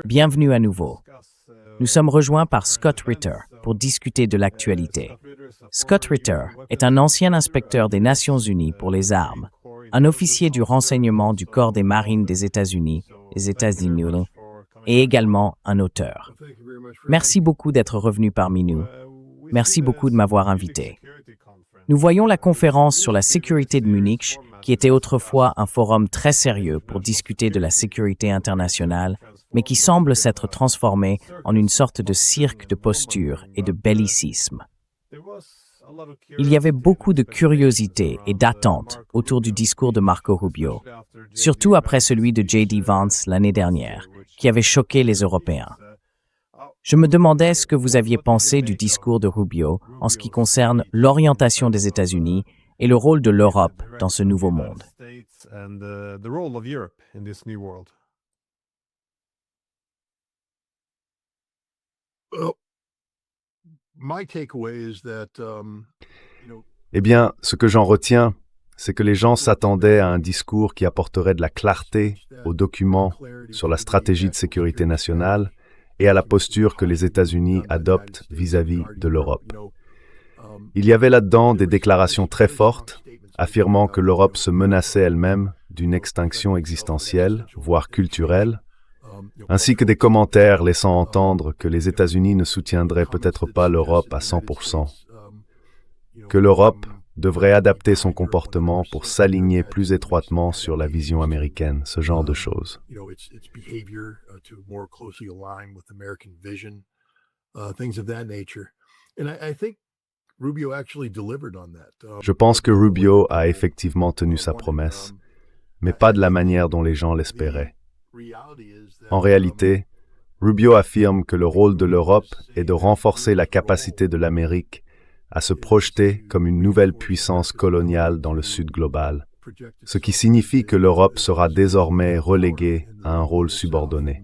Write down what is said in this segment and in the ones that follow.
Bienvenue à nouveau. Nous sommes rejoints par Scott Ritter pour discuter de l'actualité. Scott Ritter est un ancien inspecteur des Nations Unies pour les armes, un officier du renseignement du Corps des Marines des États-Unis, et également un auteur. Merci beaucoup d'être revenu parmi nous. Merci beaucoup de m'avoir invité. Nous voyons la conférence sur la sécurité de Munich, qui était autrefois un forum très sérieux pour discuter de la sécurité internationale, mais qui semble s'être transformé en une sorte de cirque de posture et de bellicisme. Il y avait beaucoup de curiosité et d'attente autour du discours de Marco Rubio, surtout après celui de J.D. Vance l'année dernière, qui avait choqué les Européens. Je me demandais ce que vous aviez pensé du discours de Rubio en ce qui concerne l'orientation des États-Unis et le rôle de l'Europe dans ce nouveau monde. Eh bien, ce que j'en retiens, c'est que les gens s'attendaient à un discours qui apporterait de la clarté aux documents sur la stratégie de sécurité nationale et à la posture que les États-Unis adoptent vis-à-vis de l'Europe. Il y avait là-dedans des déclarations très fortes, affirmant que l'Europe se menaçait elle-même d'une extinction existentielle, voire culturelle, ainsi que des commentaires laissant entendre que les États-Unis ne soutiendraient peut-être pas l'Europe à 100%, que l'Europe devrait adapter son comportement pour s'aligner plus étroitement sur la vision américaine, ce genre de choses. Je pense que Rubio a effectivement tenu sa promesse, mais pas de la manière dont les gens l'espéraient. En réalité, Rubio affirme que le rôle de l'Europe est de renforcer la capacité de l'Amérique à se projeter comme une nouvelle puissance coloniale dans le Sud global, ce qui signifie que l'Europe sera désormais reléguée à un rôle subordonné.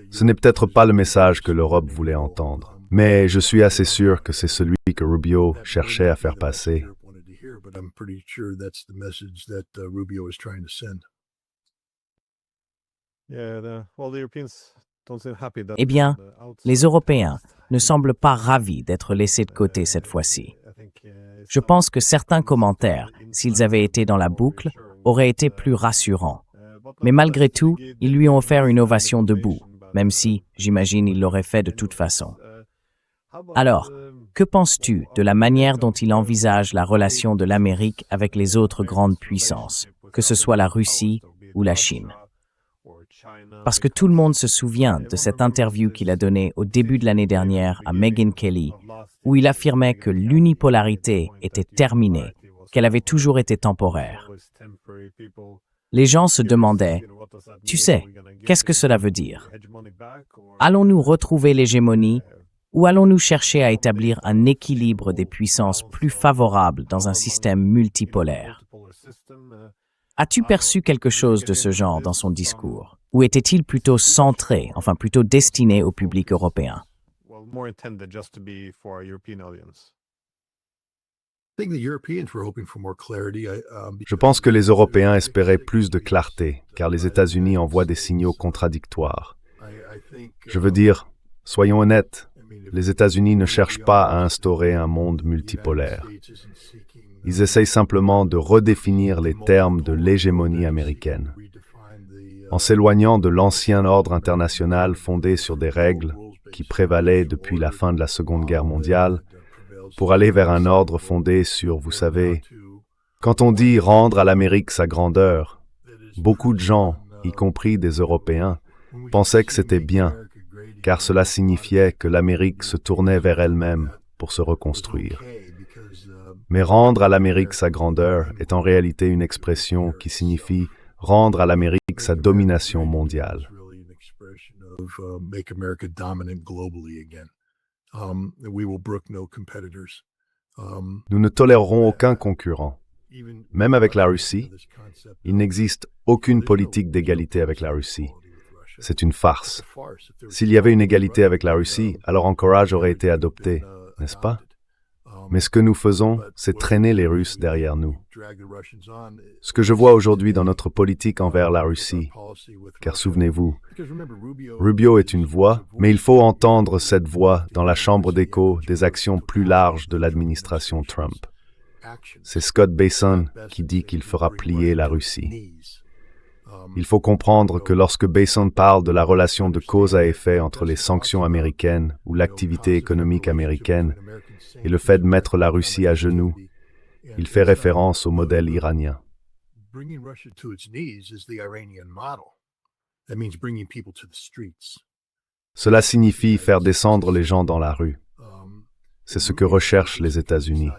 Ce n'est peut-être pas le message que l'Europe voulait entendre, mais je suis assez sûr que c'est celui que Rubio cherchait à faire passer. Eh bien, les Européens ne semblent pas ravis d'être laissés de côté cette fois-ci. Je pense que certains commentaires, s'ils avaient été dans la boucle, auraient été plus rassurants. Mais malgré tout, ils lui ont offert une ovation debout, même si, j'imagine, il l'aurait fait de toute façon. Alors, que penses-tu de la manière dont il envisage la relation de l'Amérique avec les autres grandes puissances, que ce soit la Russie ou la Chine? Parce que tout le monde se souvient de cette interview qu'il a donnée au début de l'année dernière à Megyn Kelly, où il affirmait que l'unipolarité était terminée, qu'elle avait toujours été temporaire. Les gens se demandaient, « Tu sais, qu'est-ce que cela veut dire? Allons-nous retrouver l'hégémonie ou allons-nous chercher à établir un équilibre des puissances plus favorable dans un système multipolaire? » As-tu perçu quelque chose de ce genre dans son discours? Ou était-il plutôt centré, enfin plutôt destiné au public européen? Je pense que les Européens espéraient plus de clarté, car les États-Unis envoient des signaux contradictoires. Je veux dire, soyons honnêtes, les États-Unis ne cherchent pas à instaurer un monde multipolaire. Ils essayent simplement de redéfinir les termes de l'hégémonie américaine. En s'éloignant de l'ancien ordre international fondé sur des règles qui prévalaient depuis la fin de la Seconde Guerre mondiale, pour aller vers un ordre fondé sur, vous savez, quand on dit rendre à l'Amérique sa grandeur, beaucoup de gens, y compris des Européens, pensaient que c'était bien, car cela signifiait que l'Amérique se tournait vers elle-même pour se reconstruire. Mais rendre à l'Amérique sa grandeur est en réalité une expression qui signifie rendre à l'Amérique sa domination mondiale. Nous ne tolérerons aucun concurrent. Même avec la Russie, il n'existe aucune politique d'égalité avec la Russie. C'est une farce. S'il y avait une égalité avec la Russie, alors Anchorage aurait été adopté, n'est-ce pas? Mais ce que nous faisons, c'est traîner les Russes derrière nous. Ce que je vois aujourd'hui dans notre politique envers la Russie, car souvenez-vous, Rubio est une voix, mais il faut entendre cette voix dans la chambre d'écho des actions plus larges de l'administration Trump. C'est Scott Bessent qui dit qu'il fera plier la Russie. Il faut comprendre que lorsque Bessent parle de la relation de cause à effet entre les sanctions américaines ou l'activité économique américaine et le fait de mettre la Russie à genoux, il fait référence au modèle iranien. Cela signifie faire descendre les gens dans la rue. C'est ce que recherchent les États-Unis.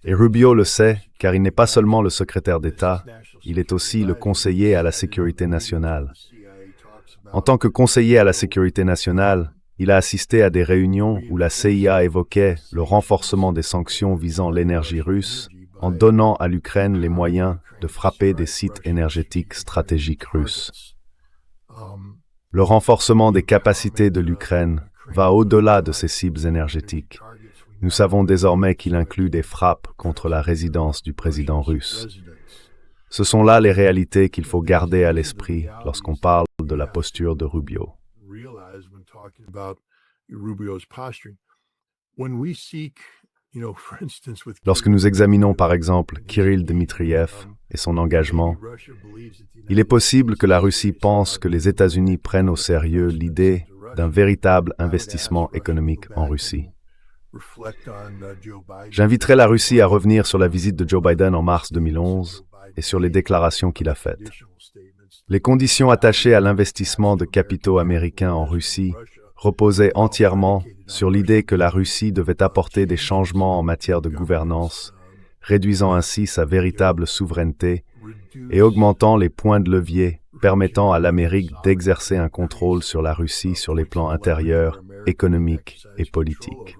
Et Rubio le sait, car il n'est pas seulement le secrétaire d'État, il est aussi le conseiller à la sécurité nationale. En tant que conseiller à la sécurité nationale, il a assisté à des réunions où la CIA évoquait le renforcement des sanctions visant l'énergie russe en donnant à l'Ukraine les moyens de frapper des sites énergétiques stratégiques russes. Le renforcement des capacités de l'Ukraine va au-delà de ces cibles énergétiques. Nous savons désormais qu'il inclut des frappes contre la résidence du président russe. Ce sont là les réalités qu'il faut garder à l'esprit lorsqu'on parle de la posture de Rubio. Lorsque nous examinons par exemple Kirill Dmitriev et son engagement, il est possible que la Russie pense que les États-Unis prennent au sérieux l'idée d'un véritable investissement économique en Russie. J'inviterai la Russie à revenir sur la visite de Joe Biden en mars 2011 et sur les déclarations qu'il a faites. Les conditions attachées à l'investissement de capitaux américains en Russie reposaient entièrement sur l'idée que la Russie devait apporter des changements en matière de gouvernance, réduisant ainsi sa véritable souveraineté et augmentant les points de levier permettant à l'Amérique d'exercer un contrôle sur la Russie sur les plans intérieurs, économiques et politiques.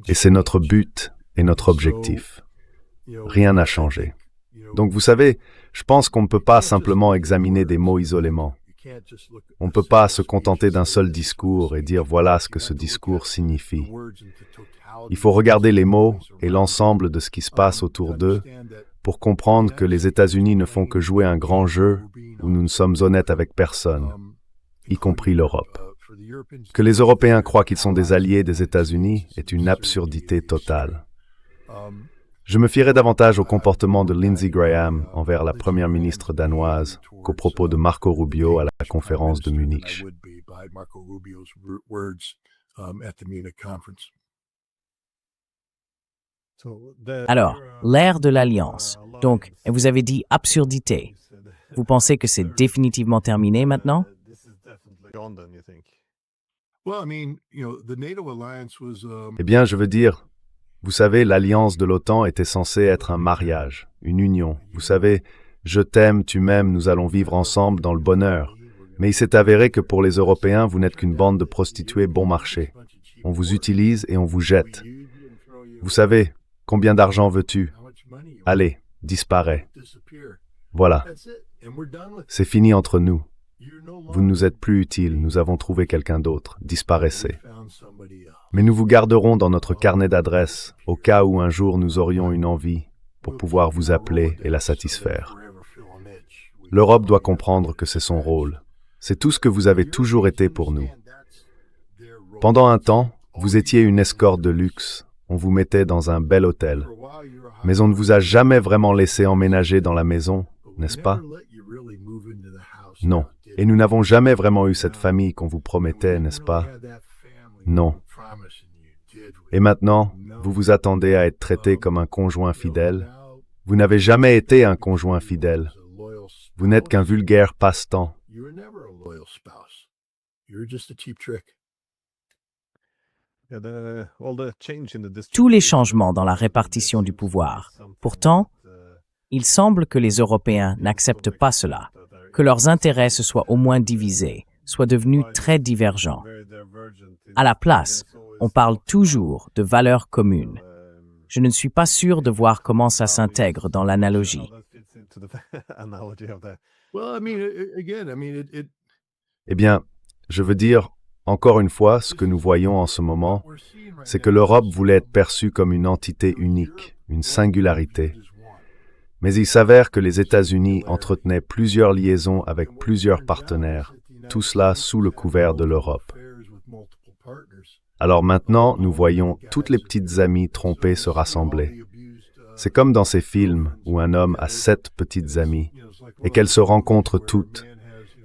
Et c'est notre but et notre objectif. Rien n'a changé. Donc vous savez, je pense qu'on ne peut pas simplement examiner des mots isolément. On ne peut pas se contenter d'un seul discours et dire voilà ce que ce discours signifie. Il faut regarder les mots et l'ensemble de ce qui se passe autour d'eux pour comprendre que les États-Unis ne font que jouer un grand jeu où nous ne sommes honnêtes avec personne, y compris l'Europe. Que les Européens croient qu'ils sont des alliés des États-Unis est une absurdité totale. Je me fierai davantage au comportement de Lindsey Graham envers la première ministre danoise qu'aux propos de Marco Rubio à la conférence de Munich. Alors, l'ère de l'Alliance. Donc, vous avez dit absurdité. Vous pensez que c'est définitivement terminé maintenant? Eh bien, je veux dire, vous savez, l'alliance de l'OTAN était censée être un mariage, une union. Vous savez, je t'aime, tu m'aimes, nous allons vivre ensemble dans le bonheur. Mais il s'est avéré que pour les Européens, vous n'êtes qu'une bande de prostituées bon marché. On vous utilise et on vous jette. Vous savez, combien d'argent veux-tu? Allez, disparais. Voilà. C'est fini entre nous. Vous ne nous êtes plus utiles, nous avons trouvé quelqu'un d'autre. Disparaissez. Mais nous vous garderons dans notre carnet d'adresses, au cas où un jour nous aurions une envie, pour pouvoir vous appeler et la satisfaire. L'Europe doit comprendre que c'est son rôle. C'est tout ce que vous avez toujours été pour nous. Pendant un temps, vous étiez une escorte de luxe. On vous mettait dans un bel hôtel. Mais on ne vous a jamais vraiment laissé emménager dans la maison, n'est-ce pas? Non. Et nous n'avons jamais vraiment eu cette famille qu'on vous promettait, n'est-ce pas? Non. Et maintenant, vous vous attendez à être traité comme un conjoint fidèle? Vous n'avez jamais été un conjoint fidèle. Vous n'êtes qu'un vulgaire passe-temps. Tous les changements dans la répartition du pouvoir. Pourtant, il semble que les Européens n'acceptent pas cela, que leurs intérêts se soient au moins divisés, soient devenus très divergents. À la place, on parle toujours de valeurs communes. Je ne suis pas sûr de voir comment ça s'intègre dans l'analogie. Eh bien, Je veux dire, encore une fois, ce que nous voyons en ce moment, c'est que l'Europe voulait être perçue comme une entité unique, une singularité. Mais il s'avère que les États-Unis entretenaient plusieurs liaisons avec plusieurs partenaires, tout cela sous le couvert de l'Europe. Alors maintenant, nous voyons toutes les petites amies trompées se rassembler. C'est comme dans ces films où un homme a 7 petites amies et qu'elles se rencontrent toutes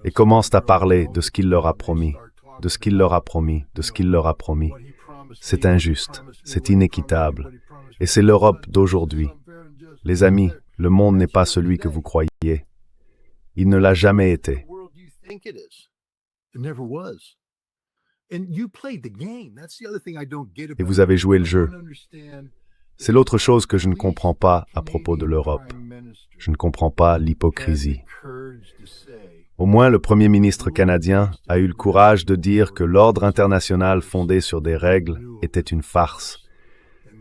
et commencent à parler de ce qu'il leur a promis, de ce qu'il leur a promis, de ce qu'il leur a promis. C'est injuste, c'est inéquitable, et c'est l'Europe d'aujourd'hui. Les amis, le monde n'est pas celui que vous croyez. Il ne l'a jamais été. Et vous avez joué le jeu. C'est l'autre chose que je ne comprends pas à propos de l'Europe. Je ne comprends pas l'hypocrisie. Au moins, le Premier ministre canadien a eu le courage de dire que l'ordre international fondé sur des règles était une farce.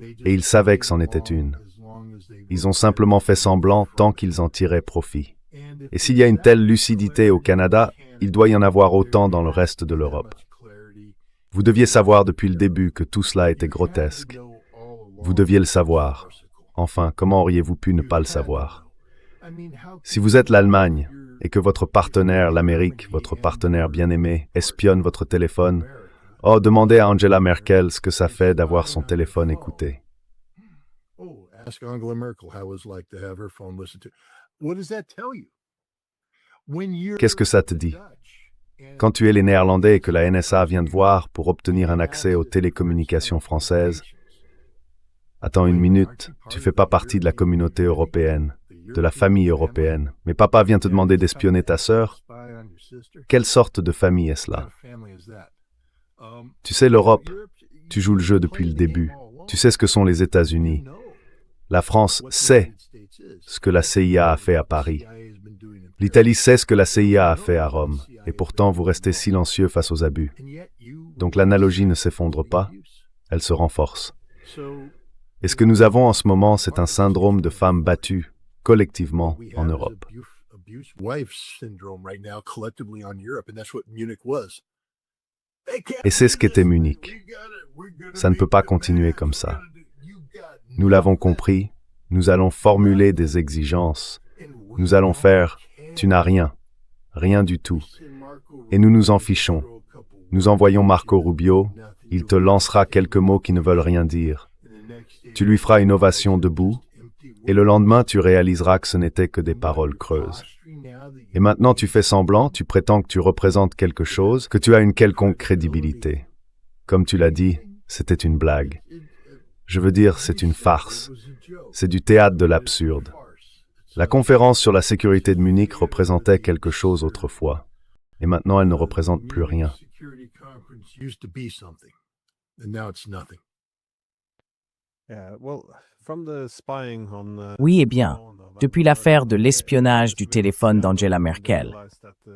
Et ils savaient que c'en était une. Ils ont simplement fait semblant tant qu'ils en tiraient profit. Et s'il y a une telle lucidité au Canada, il doit y en avoir autant dans le reste de l'Europe. Vous deviez savoir depuis le début que tout cela était grotesque. Vous deviez le savoir. Enfin, comment auriez-vous pu ne pas le savoir? Si vous êtes l'Allemagne et que votre partenaire, l'Amérique, votre partenaire bien-aimé, espionne votre téléphone, oh, demandez à Angela Merkel ce que ça fait d'avoir son téléphone écouté. Qu'est-ce que ça te dit? Quand tu es les Néerlandais et que la NSA vient te voir pour obtenir un accès aux télécommunications françaises, attends une minute, tu fais pas partie de la communauté européenne, de la famille européenne, mais papa vient te demander d'espionner ta sœur? Quelle sorte de famille est-ce là? Tu sais, l'Europe, tu joues le jeu depuis le début. Tu sais ce que sont les États-Unis. La France sait ce que la CIA a fait à Paris. L'Italie sait ce que la CIA a fait à Rome, et pourtant vous restez silencieux face aux abus. Donc l'analogie ne s'effondre pas, elle se renforce. Et ce que nous avons en ce moment, c'est un syndrome de femmes battues, collectivement, en Europe. Et c'est ce qu'était Munich. Ça ne peut pas continuer comme ça. Nous l'avons compris, nous allons formuler des exigences. Nous allons faire « tu n'as rien, rien du tout ». Et nous nous en fichons. Nous envoyons Marco Rubio, il te lancera quelques mots qui ne veulent rien dire. Tu lui feras une ovation debout, et le lendemain tu réaliseras que ce n'était que des paroles creuses. Et maintenant tu fais semblant, tu prétends que tu représentes quelque chose, que tu as une quelconque crédibilité. Comme tu l'as dit, c'était une blague. Je veux dire, c'est une farce. C'est du théâtre de l'absurde. La conférence sur la sécurité de Munich représentait quelque chose autrefois. Et maintenant, elle ne représente plus rien. Oui, eh bien, depuis l'affaire de l'espionnage du téléphone d'Angela Merkel,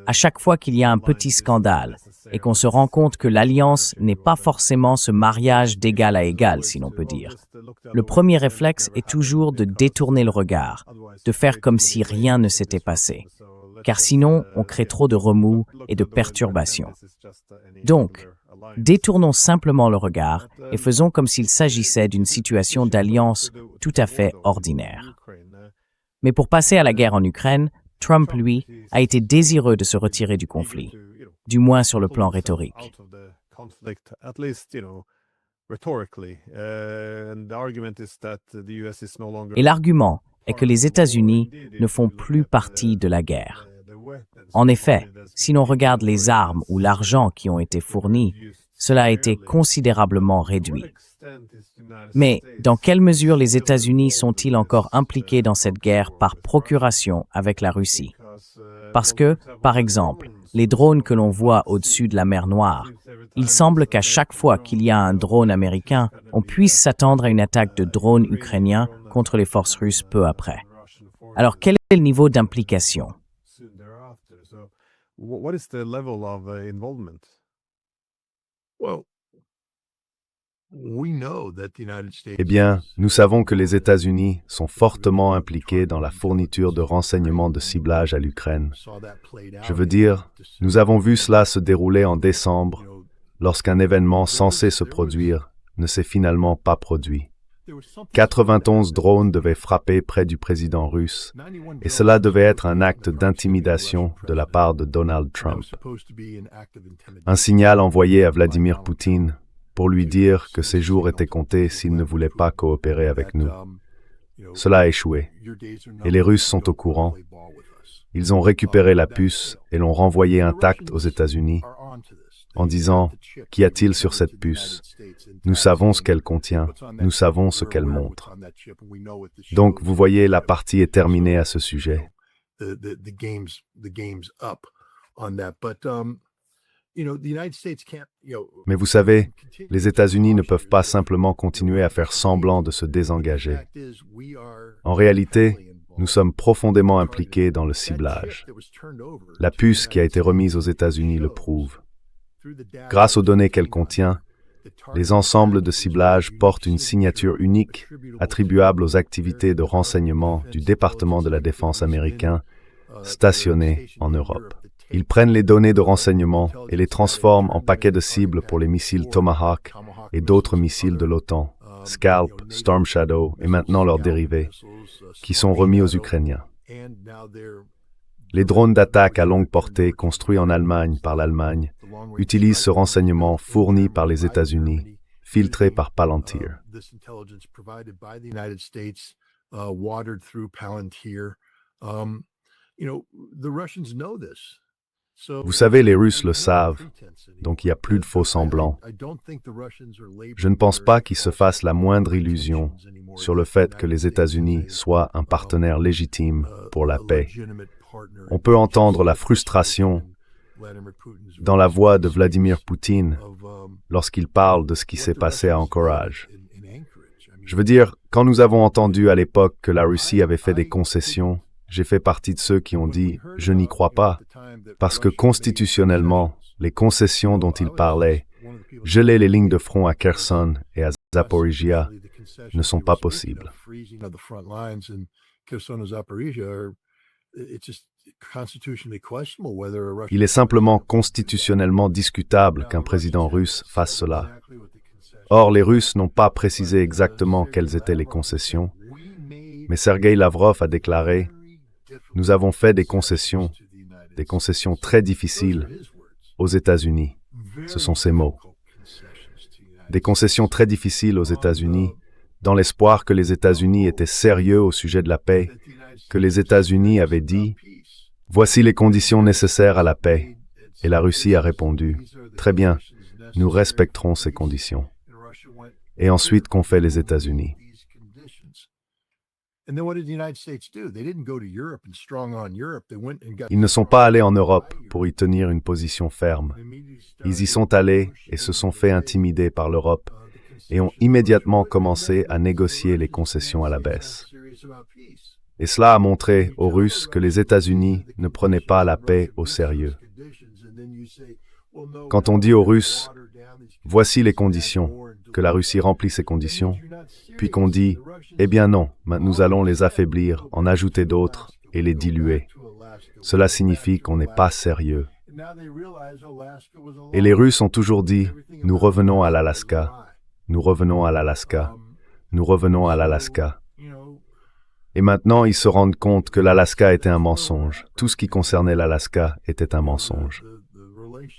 à chaque fois qu'il y a un petit scandale et qu'on se rend compte que l'alliance n'est pas forcément ce mariage d'égal à égal, si l'on peut dire, le premier réflexe est toujours de détourner le regard, de faire comme si rien ne s'était passé, car sinon on crée trop de remous et de perturbations. Donc, détournons simplement le regard et faisons comme s'il s'agissait d'une situation d'alliance tout à fait ordinaire. Mais pour passer à la guerre en Ukraine, Trump, lui, a été désireux de se retirer du conflit, du moins sur le plan rhétorique. Et l'argument est que les États-Unis ne font plus partie de la guerre. En effet, si l'on regarde les armes ou l'argent qui ont été fournis, cela a été considérablement réduit. Mais dans quelle mesure les États-Unis sont-ils encore impliqués dans cette guerre par procuration avec la Russie? Parce que, par exemple, les drones que l'on voit au-dessus de la mer Noire, il semble qu'à chaque fois qu'il y a un drone américain, on puisse s'attendre à une attaque de drones ukrainiens contre les forces russes peu après. Alors quel est le niveau d'implication? Eh bien, nous savons que les États-Unis sont fortement impliqués dans la fourniture de renseignements de ciblage à l'Ukraine. Je veux dire, nous avons vu cela se dérouler en décembre, lorsqu'un événement censé se produire ne s'est finalement pas produit. 91 drones devaient frapper près du président russe, et cela devait être un acte d'intimidation de la part de Donald Trump. Un signal envoyé à Vladimir Poutine pour lui dire que ses jours étaient comptés s'il ne voulait pas coopérer avec nous. Cela a échoué, et les Russes sont au courant. Ils ont récupéré la puce et l'ont renvoyée intacte aux États-Unis, en disant « Qu'y a-t-il sur cette puce? Nous savons ce qu'elle contient, nous savons ce qu'elle montre. » Donc, vous voyez, la partie est terminée à ce sujet. Mais vous savez, les États-Unis ne peuvent pas simplement continuer à faire semblant de se désengager. En réalité, nous sommes profondément impliqués dans le ciblage. La puce qui a été remise aux États-Unis le prouve. Grâce aux données qu'elle contient, les ensembles de ciblage portent une signature unique attribuable aux activités de renseignement du département de la Défense américain stationné en Europe. Ils prennent les données de renseignement et les transforment en paquets de cibles pour les missiles Tomahawk et d'autres missiles de l'OTAN, Scalp, Storm Shadow et maintenant leurs dérivés, qui sont remis aux Ukrainiens. Les drones d'attaque à longue portée construits en Allemagne par l'Allemagne utilisent ce renseignement fourni par les États-Unis, filtré par Palantir. Vous savez, les Russes le savent, donc il n'y a plus de faux-semblants. Je ne pense pas qu'il se fasse la moindre illusion sur le fait que les États-Unis soient un partenaire légitime pour la paix. On peut entendre la frustration dans la voix de Vladimir Poutine lorsqu'il parle de ce qui s'est passé à Anchorage. Je veux dire, quand nous avons entendu à l'époque que la Russie avait fait des concessions, j'ai fait partie de ceux qui ont dit « je n'y crois pas », parce que constitutionnellement, les concessions dont il parlait, geler les lignes de front à Kherson et à Zaporizhia, ne sont pas possibles. Il est simplement constitutionnellement discutable qu'un président russe fasse cela. Or, les Russes n'ont pas précisé exactement quelles étaient les concessions, mais Sergueï Lavrov a déclaré « Nous avons fait des concessions très difficiles aux États-Unis. » Ce sont ses mots. Des concessions très difficiles aux États-Unis, dans l'espoir que les États-Unis étaient sérieux au sujet de la paix, que les États-Unis avaient dit « Voici les conditions nécessaires à la paix. » Et la Russie a répondu « Très bien, nous respecterons ces conditions. » Et ensuite, qu'ont fait les États-Unis? Ils ne sont pas allés en Europe pour y tenir une position ferme. Ils y sont allés et se sont fait intimider par l'Europe et ont immédiatement commencé à négocier les concessions à la baisse. Et cela a montré aux Russes que les États-Unis ne prenaient pas la paix au sérieux. Quand on dit aux Russes « Voici les conditions », que la Russie remplit ces conditions, puis qu'on dit « Eh bien non, nous allons les affaiblir, en ajouter d'autres et les diluer ». Cela signifie qu'on n'est pas sérieux. Et les Russes ont toujours dit « Nous revenons à l'Alaska, nous revenons à l'Alaska, nous revenons à l'Alaska ». Et maintenant, ils se rendent compte que l'Alaska était un mensonge. Tout ce qui concernait l'Alaska était un mensonge.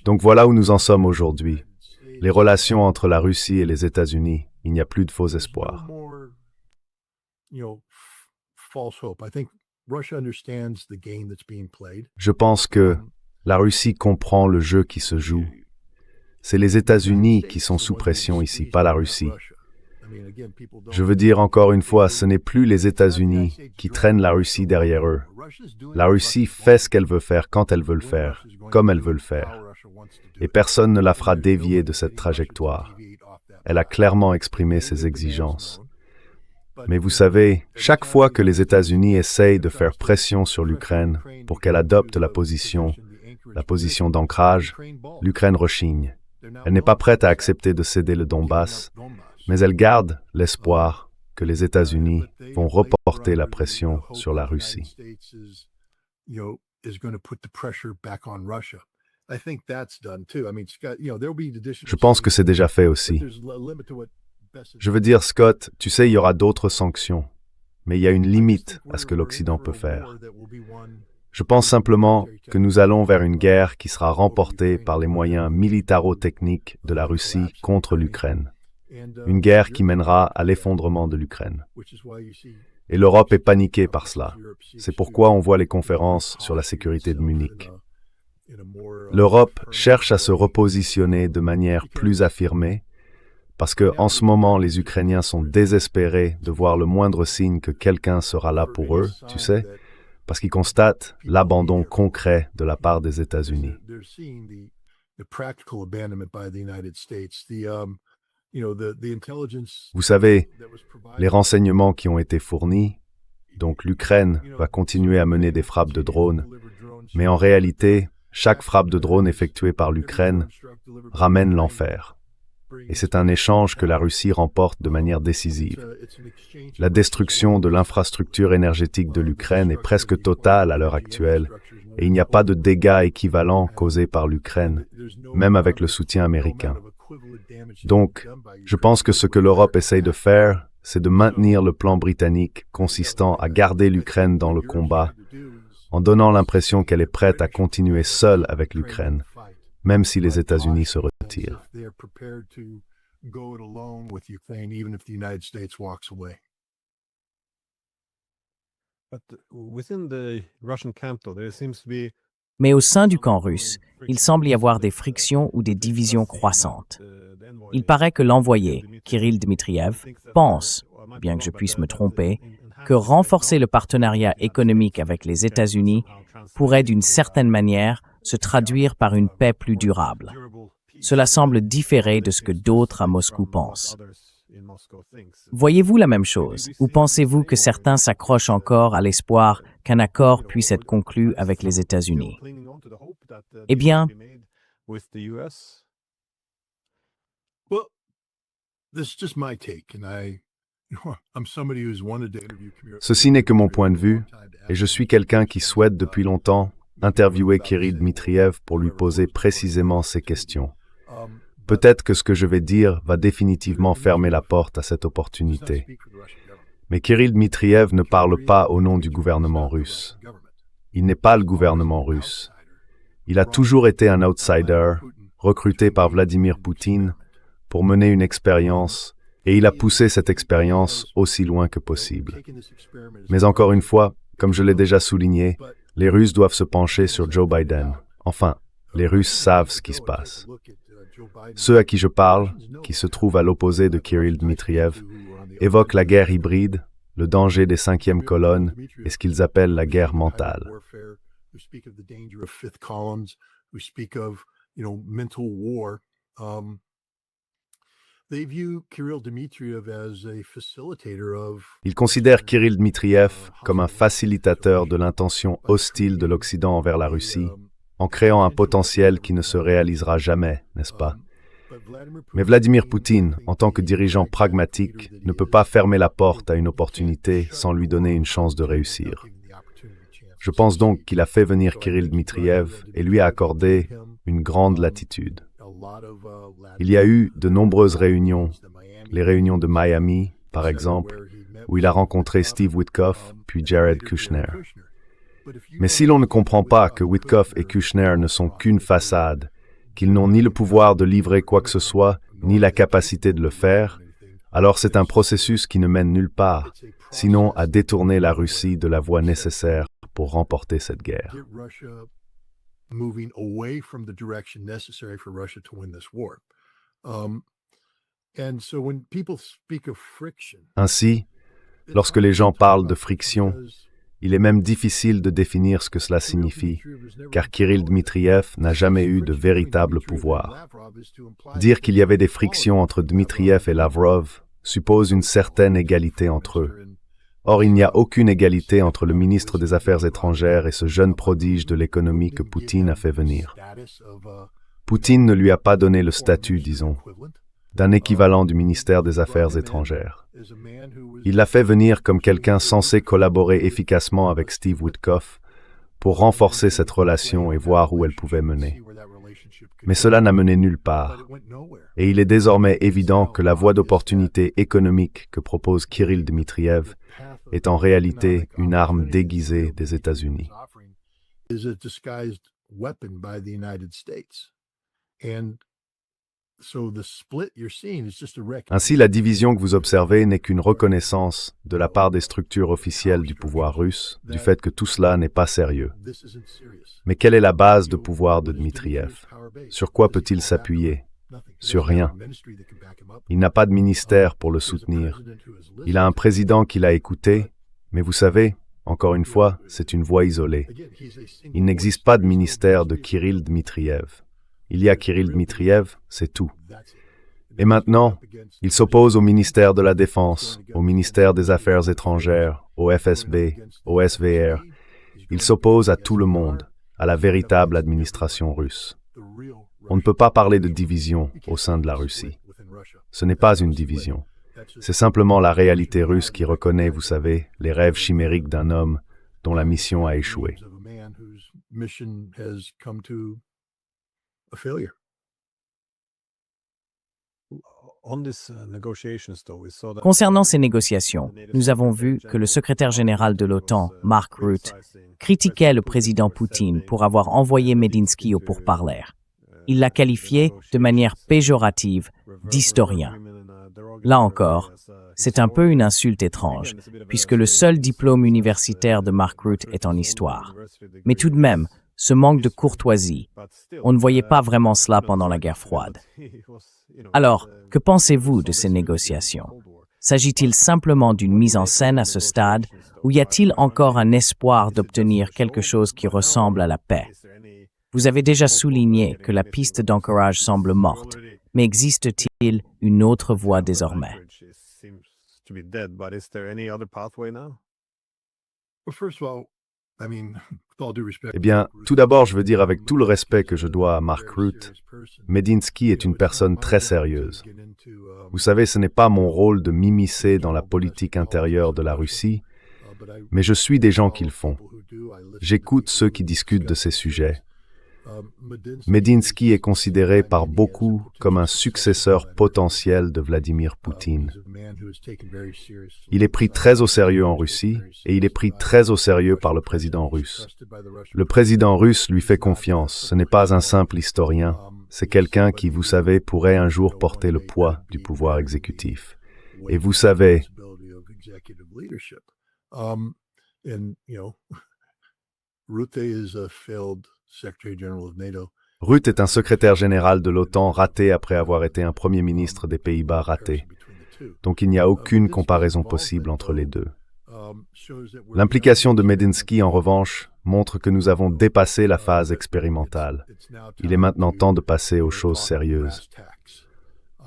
Donc voilà où nous en sommes aujourd'hui. Les relations entre la Russie et les États-Unis, il n'y a plus de faux espoirs. Je pense que la Russie comprend le jeu qui se joue. C'est les États-Unis qui sont sous pression ici, pas la Russie. Je veux dire encore une fois, ce n'est plus les États-Unis qui traînent la Russie derrière eux. La Russie fait ce qu'elle veut faire quand elle veut le faire, comme elle veut le faire. Et personne ne la fera dévier de cette trajectoire. Elle a clairement exprimé ses exigences. Mais vous savez, chaque fois que les États-Unis essayent de faire pression sur l'Ukraine pour qu'elle adopte la position d'ancrage, l'Ukraine rechigne. Elle n'est pas prête à accepter de céder le Donbass, mais elle garde l'espoir que les États-Unis vont reporter la pression sur la Russie. Je pense que c'est déjà fait aussi. Je veux dire, Scott, tu sais, il y aura d'autres sanctions, mais il y a une limite à ce que l'Occident peut faire. Je pense simplement que nous allons vers une guerre qui sera remportée par les moyens militaro-techniques de la Russie contre l'Ukraine. Une guerre qui mènera à l'effondrement de l'Ukraine. Et l'Europe est paniquée par cela. C'est pourquoi on voit les conférences sur la sécurité de Munich. L'Europe cherche à se repositionner de manière plus affirmée, parce que en ce moment, les Ukrainiens sont désespérés de voir le moindre signe que quelqu'un sera là pour eux, tu sais, parce qu'ils constatent l'abandon concret de la part des États-Unis. Vous savez, les renseignements qui ont été fournis, donc l'Ukraine va continuer à mener des frappes de drones, mais en réalité, chaque frappe de drone effectuée par l'Ukraine ramène l'enfer. Et c'est un échange que la Russie remporte de manière décisive. La destruction de l'infrastructure énergétique de l'Ukraine est presque totale à l'heure actuelle, et il n'y a pas de dégâts équivalents causés par l'Ukraine, même avec le soutien américain. Donc, je pense que ce que l'Europe essaye de faire, c'est de maintenir le plan britannique consistant à garder l'Ukraine dans le combat, en donnant l'impression qu'elle est prête à continuer seule avec l'Ukraine, même si les États-Unis se retirent. Mais au sein du camp russe, il semble y avoir des frictions ou des divisions croissantes. Il paraît que l'envoyé, Kirill Dmitriev, pense, bien que je puisse me tromper, que renforcer le partenariat économique avec les États-Unis pourrait d'une certaine manière se traduire par une paix plus durable. Cela semble différer de ce que d'autres à Moscou pensent. Voyez-vous la même chose, ou pensez-vous que certains s'accrochent encore à l'espoir qu'un accord puisse être conclu avec les États-Unis? Eh bien, ceci n'est que mon point de vue, et je suis quelqu'un qui souhaite depuis longtemps interviewer Kirill Dmitriev pour lui poser précisément ces questions. Peut-être que ce que je vais dire va définitivement fermer la porte à cette opportunité. Mais Kirill Dmitriev ne parle pas au nom du gouvernement russe. Il n'est pas le gouvernement russe. Il a toujours été un outsider, recruté par Vladimir Poutine pour mener une expérience, et il a poussé cette expérience aussi loin que possible. Mais encore une fois, comme je l'ai déjà souligné, les Russes doivent se pencher sur Joe Biden. Enfin, les Russes savent ce qui se passe. Ceux à qui je parle, qui se trouvent à l'opposé de Kirill Dmitriev, évoquent la guerre hybride, le danger des cinquièmes colonnes et ce qu'ils appellent la guerre mentale. Ils considèrent Kirill Dmitriev comme un facilitateur de l'intention hostile de l'Occident envers la Russie, en créant un potentiel qui ne se réalisera jamais, n'est-ce pas? Mais Vladimir Poutine, en tant que dirigeant pragmatique, ne peut pas fermer la porte à une opportunité sans lui donner une chance de réussir. Je pense donc qu'il a fait venir Kirill Dmitriev et lui a accordé une grande latitude. Il y a eu de nombreuses réunions, les réunions de Miami, par exemple, où il a rencontré Steve Witkoff puis Jared Kushner. Mais si l'on ne comprend pas que Witkoff et Kushner ne sont qu'une façade, qu'ils n'ont ni le pouvoir de livrer quoi que ce soit, ni la capacité de le faire, alors c'est un processus qui ne mène nulle part, sinon à détourner la Russie de la voie nécessaire pour remporter cette guerre. Ainsi, lorsque les gens parlent de friction, il est même difficile de définir ce que cela signifie, car Kirill Dmitriev n'a jamais eu de véritable pouvoir. Dire qu'il y avait des frictions entre Dmitriev et Lavrov suppose une certaine égalité entre eux. Or, il n'y a aucune égalité entre le ministre des Affaires étrangères et ce jeune prodige de l'économie que Poutine a fait venir. Poutine ne lui a pas donné le statut, disons. d'un équivalent du ministère des Affaires étrangères. Il l'a fait venir comme quelqu'un censé collaborer efficacement avec Steve Witkoff pour renforcer cette relation et voir où elle pouvait mener. Mais cela n'a mené nulle part. Et il est désormais évident que la voie d'opportunité économique que propose Kirill Dmitriev est en réalité une arme déguisée des États-Unis. Ainsi, la division que vous observez n'est qu'une reconnaissance de la part des structures officielles du pouvoir russe du fait que tout cela n'est pas sérieux. Mais quelle est la base de pouvoir de Dmitriev? Sur quoi peut-il s'appuyer? Sur rien. Il n'a pas de ministère pour le soutenir. Il a un président qui l'a écouté, mais vous savez, encore une fois, c'est une voix isolée. Il n'existe pas de ministère de Kirill Dmitriev. Il y a Kirill Dmitriev, c'est tout. Et maintenant, il s'oppose au ministère de la Défense, au ministère des Affaires étrangères, au FSB, au SVR. Il s'oppose à tout le monde, à la véritable administration russe. On ne peut pas parler de division au sein de la Russie. Ce n'est pas une division. C'est simplement la réalité russe qui reconnaît, vous savez, les rêves chimériques d'un homme dont la mission a échoué. Concernant ces négociations, nous avons vu que le secrétaire général de l'OTAN, Mark Rutte, critiquait le président Poutine pour avoir envoyé Medinsky au pourparlers. Il l'a qualifié de manière péjorative d'historien. Là encore, c'est un peu une insulte étrange, puisque le seul diplôme universitaire de Mark Rutte est en histoire. Mais tout de même, ce manque de courtoisie, on ne voyait pas vraiment cela pendant la guerre froide. Alors, que pensez-vous de ces négociations? S'agit-il simplement d'une mise en scène à ce stade, ou y a-t-il encore un espoir d'obtenir quelque chose qui ressemble à la paix? Vous avez déjà souligné que la piste d'encourage semble morte, mais existe-t-il une autre voie désormais? Eh bien, tout d'abord, je veux dire avec tout le respect que je dois à Mark Rutte, Medinsky est une personne très sérieuse. Vous savez, ce n'est pas mon rôle de m'immiscer dans la politique intérieure de la Russie, mais je suis des gens qui le font. J'écoute ceux qui discutent de ces sujets. Medinsky est considéré par beaucoup comme un successeur potentiel de Vladimir Poutine. Il est pris très au sérieux en Russie et il est pris très au sérieux par le président russe. Le président russe lui fait confiance. Ce n'est pas un simple historien, c'est quelqu'un qui, vous savez, pourrait un jour porter le poids du pouvoir exécutif. Et vous savez, Rutte est un secrétaire général de l'OTAN raté après avoir été un premier ministre des Pays-Bas raté. Donc il n'y a aucune comparaison possible entre les deux. L'implication de Medinsky, en revanche, montre que nous avons dépassé la phase expérimentale. Il est maintenant temps de passer aux choses sérieuses.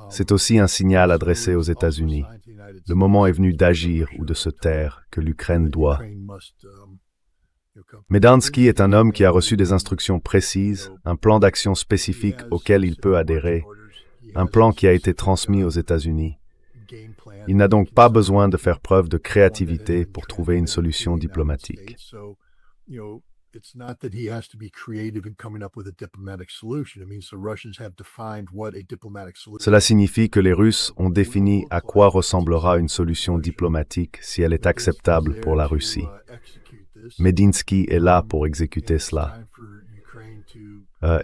C'est aussi un signal adressé aux États-Unis. Le moment est venu d'agir ou de se taire, que l'Ukraine doit. Medinsky est un homme qui a reçu des instructions précises, un plan d'action spécifique auquel il peut adhérer, un plan qui a été transmis aux États-Unis. Il n'a donc pas besoin de faire preuve de créativité pour trouver une solution diplomatique. Cela signifie que les Russes ont défini à quoi ressemblera une solution diplomatique si elle est acceptable pour la Russie. Medinsky est là pour exécuter cela.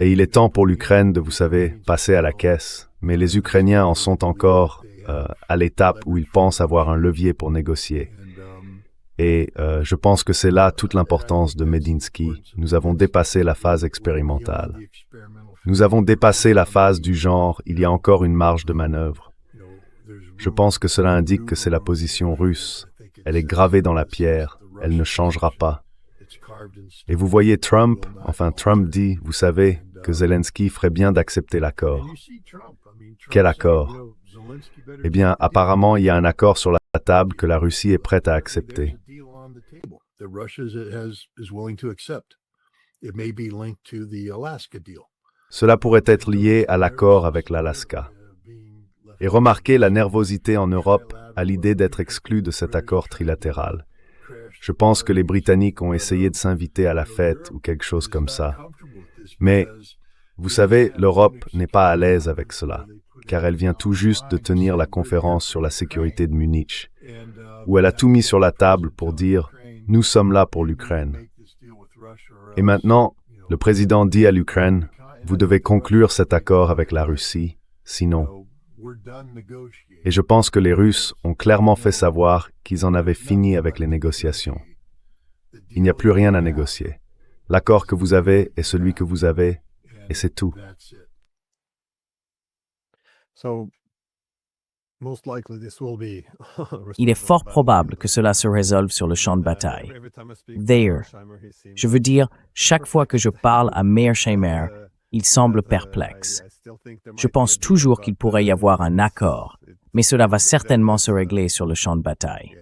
Et il est temps pour l'Ukraine de, vous savez, passer à la caisse. Mais les Ukrainiens en sont encore à l'étape où ils pensent avoir un levier pour négocier. Et je pense que c'est là toute l'importance de Medinsky. Nous avons dépassé la phase expérimentale. Nous avons dépassé la phase du genre « il y a encore une marge de manœuvre ». Je pense que cela indique que c'est la position russe. Elle est gravée dans la pierre. Elle ne changera pas. Et vous voyez Trump dit, vous savez, que Zelensky ferait bien d'accepter l'accord. Quel accord? Eh bien, apparemment, il y a un accord sur la table que la Russie est prête à accepter. Cela pourrait être lié à l'accord avec l'Alaska. Et remarquez la nervosité en Europe à l'idée d'être exclus de cet accord trilatéral. Je pense que les Britanniques ont essayé de s'inviter à la fête ou quelque chose comme ça. Mais, vous savez, l'Europe n'est pas à l'aise avec cela, car elle vient tout juste de tenir la conférence sur la sécurité de Munich, où elle a tout mis sur la table pour dire « Nous sommes là pour l'Ukraine ». Et maintenant, le président dit à l'Ukraine « Vous devez conclure cet accord avec la Russie, sinon… » Et je pense que les Russes ont clairement fait savoir qu'ils en avaient fini avec les négociations. Il n'y a plus rien à négocier. L'accord que vous avez est celui que vous avez, et c'est tout. Il est fort probable que cela se résolve sur le champ de bataille. D'ailleurs, je veux dire, chaque fois que je parle à Mearsheimer, il semble perplexe. Je pense toujours qu'il pourrait y avoir un accord, mais cela va certainement se régler sur le champ de bataille.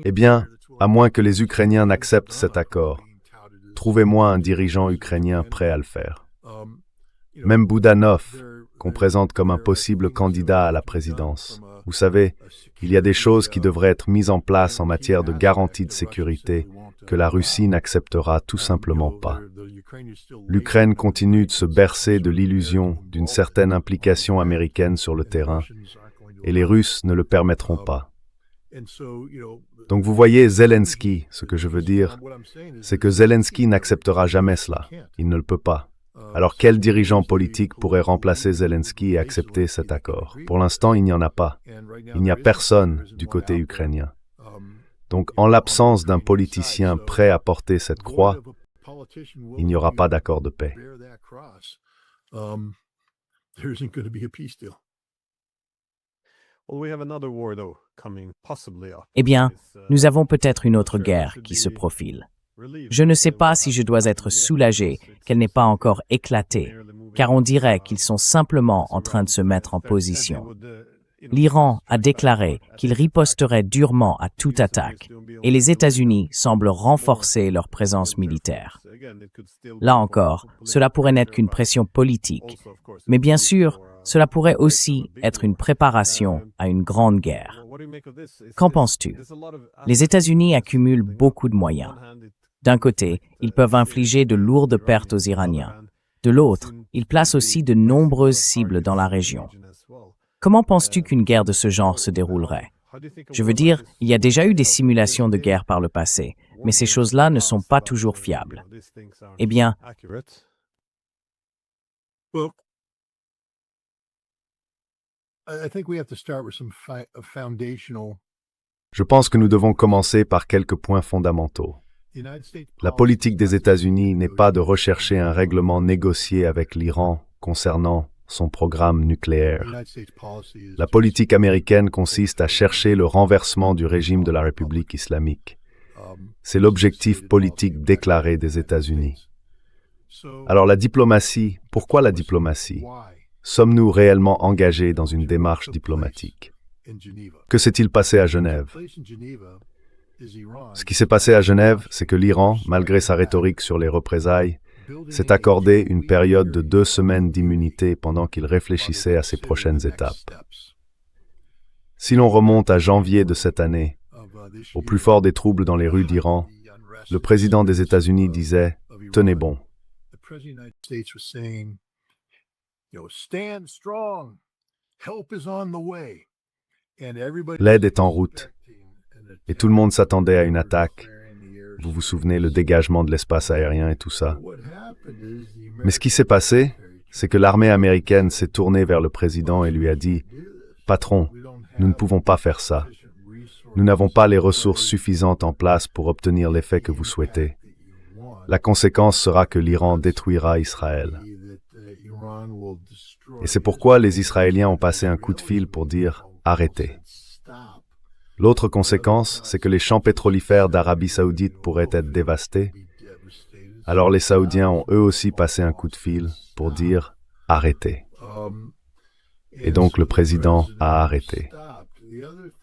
Eh bien, à moins que les Ukrainiens n'acceptent cet accord, trouvez-moi un dirigeant ukrainien prêt à le faire. Même Boudanov, qu'on présente comme un possible candidat à la présidence. Vous savez, il y a des choses qui devraient être mises en place en matière de garantie de sécurité que la Russie n'acceptera tout simplement pas. L'Ukraine continue de se bercer de l'illusion d'une certaine implication américaine sur le terrain, et les Russes ne le permettront pas. Donc vous voyez Zelensky, ce que je veux dire, c'est que Zelensky n'acceptera jamais cela. Il ne le peut pas. Alors quel dirigeant politique pourrait remplacer Zelensky et accepter cet accord? Pour l'instant, il n'y en a pas. Il n'y a personne du côté ukrainien. Donc en l'absence d'un politicien prêt à porter cette croix, il n'y aura pas d'accord de paix. Eh bien, nous avons peut-être une autre guerre qui se profile. Je ne sais pas si je dois être soulagé qu'elle n'ait pas encore éclaté, car on dirait qu'ils sont simplement en train de se mettre en position. L'Iran a déclaré qu'il riposterait durement à toute attaque, et les États-Unis semblent renforcer leur présence militaire. Là encore, cela pourrait n'être qu'une pression politique, mais bien sûr, cela pourrait aussi être une préparation à une grande guerre. Qu'en penses-tu? Les États-Unis accumulent beaucoup de moyens. D'un côté, ils peuvent infliger de lourdes pertes aux Iraniens. De l'autre, ils placent aussi de nombreuses cibles dans la région. Comment penses-tu qu'une guerre de ce genre se déroulerait? Je veux dire, il y a déjà eu des simulations de guerre par le passé, mais ces choses-là ne sont pas toujours fiables. Eh bien, Je pense que nous devons commencer par quelques points fondamentaux. La politique des États-Unis n'est pas de rechercher un règlement négocié avec l'Iran concernant son programme nucléaire. La politique américaine consiste à chercher le renversement du régime de la République islamique. C'est l'objectif politique déclaré des États-Unis. Alors la diplomatie, pourquoi la diplomatie? Sommes-nous réellement engagés dans une démarche diplomatique? Que s'est-il passé à Genève? Ce qui s'est passé à Genève, c'est que l'Iran, malgré sa rhétorique sur les représailles, s'est accordé une période de 2 semaines d'immunité pendant qu'il réfléchissait à ses prochaines étapes. Si l'on remonte à janvier de cette année, au plus fort des troubles dans les rues d'Iran, le président des États-Unis disait « Tenez bon ». L'aide est en route. Et tout le monde s'attendait à une attaque. Vous vous souvenez, le dégagement de l'espace aérien et tout ça. Mais ce qui s'est passé, c'est que l'armée américaine s'est tournée vers le président et lui a dit « Patron, nous ne pouvons pas faire ça. Nous n'avons pas les ressources suffisantes en place pour obtenir l'effet que vous souhaitez. La conséquence sera que l'Iran détruira Israël. » Et c'est pourquoi les Israéliens ont passé un coup de fil pour dire « Arrêtez ». L'autre conséquence, c'est que les champs pétrolifères d'Arabie Saoudite pourraient être dévastés. Alors les Saoudiens ont eux aussi passé un coup de fil pour dire « Arrêtez ». Et donc le président a arrêté.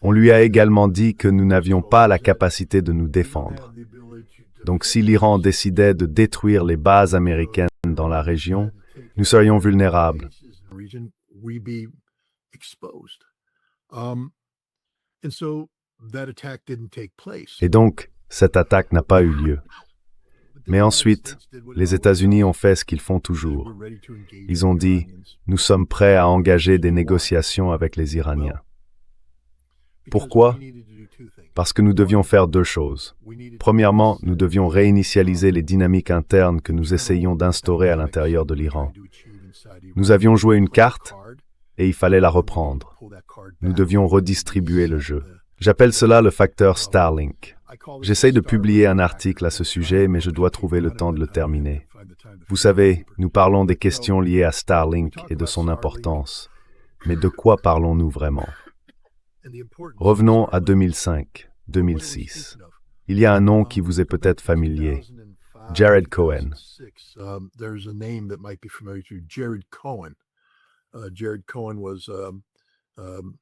On lui a également dit que nous n'avions pas la capacité de nous défendre. Donc si l'Iran décidait de détruire les bases américaines dans la région, nous serions vulnérables. Et donc, cette attaque n'a pas eu lieu. Mais ensuite, les États-Unis ont fait ce qu'ils font toujours. Ils ont dit, nous sommes prêts à engager des négociations avec les Iraniens. Pourquoi? Parce que nous devions faire deux choses. Premièrement, nous devions réinitialiser les dynamiques internes que nous essayions d'instaurer à l'intérieur de l'Iran. Nous avions joué une carte et il fallait la reprendre. Nous devions redistribuer le jeu. J'appelle cela le facteur Starlink. J'essaye de publier un article à ce sujet, mais je dois trouver le temps de le terminer. Vous savez, nous parlons des questions liées à Starlink et de son importance. Mais de quoi parlons-nous vraiment? Revenons à 2005, 2006. Il y a un nom qui vous est peut-être familier. Jared Cohen.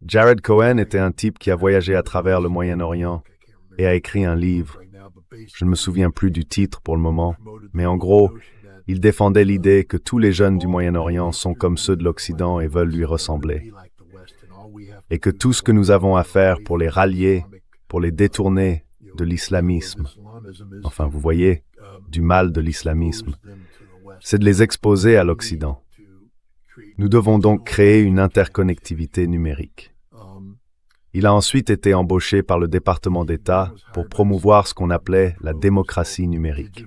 Jared Cohen était un type qui a voyagé à travers le Moyen-Orient et a écrit un livre. Je ne me souviens plus du titre pour le moment, mais en gros, il défendait l'idée que tous les jeunes du Moyen-Orient sont comme ceux de l'Occident et veulent lui ressembler. Et que tout ce que nous avons à faire pour les rallier, pour les détourner de l'islamisme, enfin vous voyez, du mal de l'islamisme, c'est de les exposer à l'Occident. Nous devons donc créer une interconnectivité numérique. Il a ensuite été embauché par le département d'État pour promouvoir ce qu'on appelait la démocratie numérique.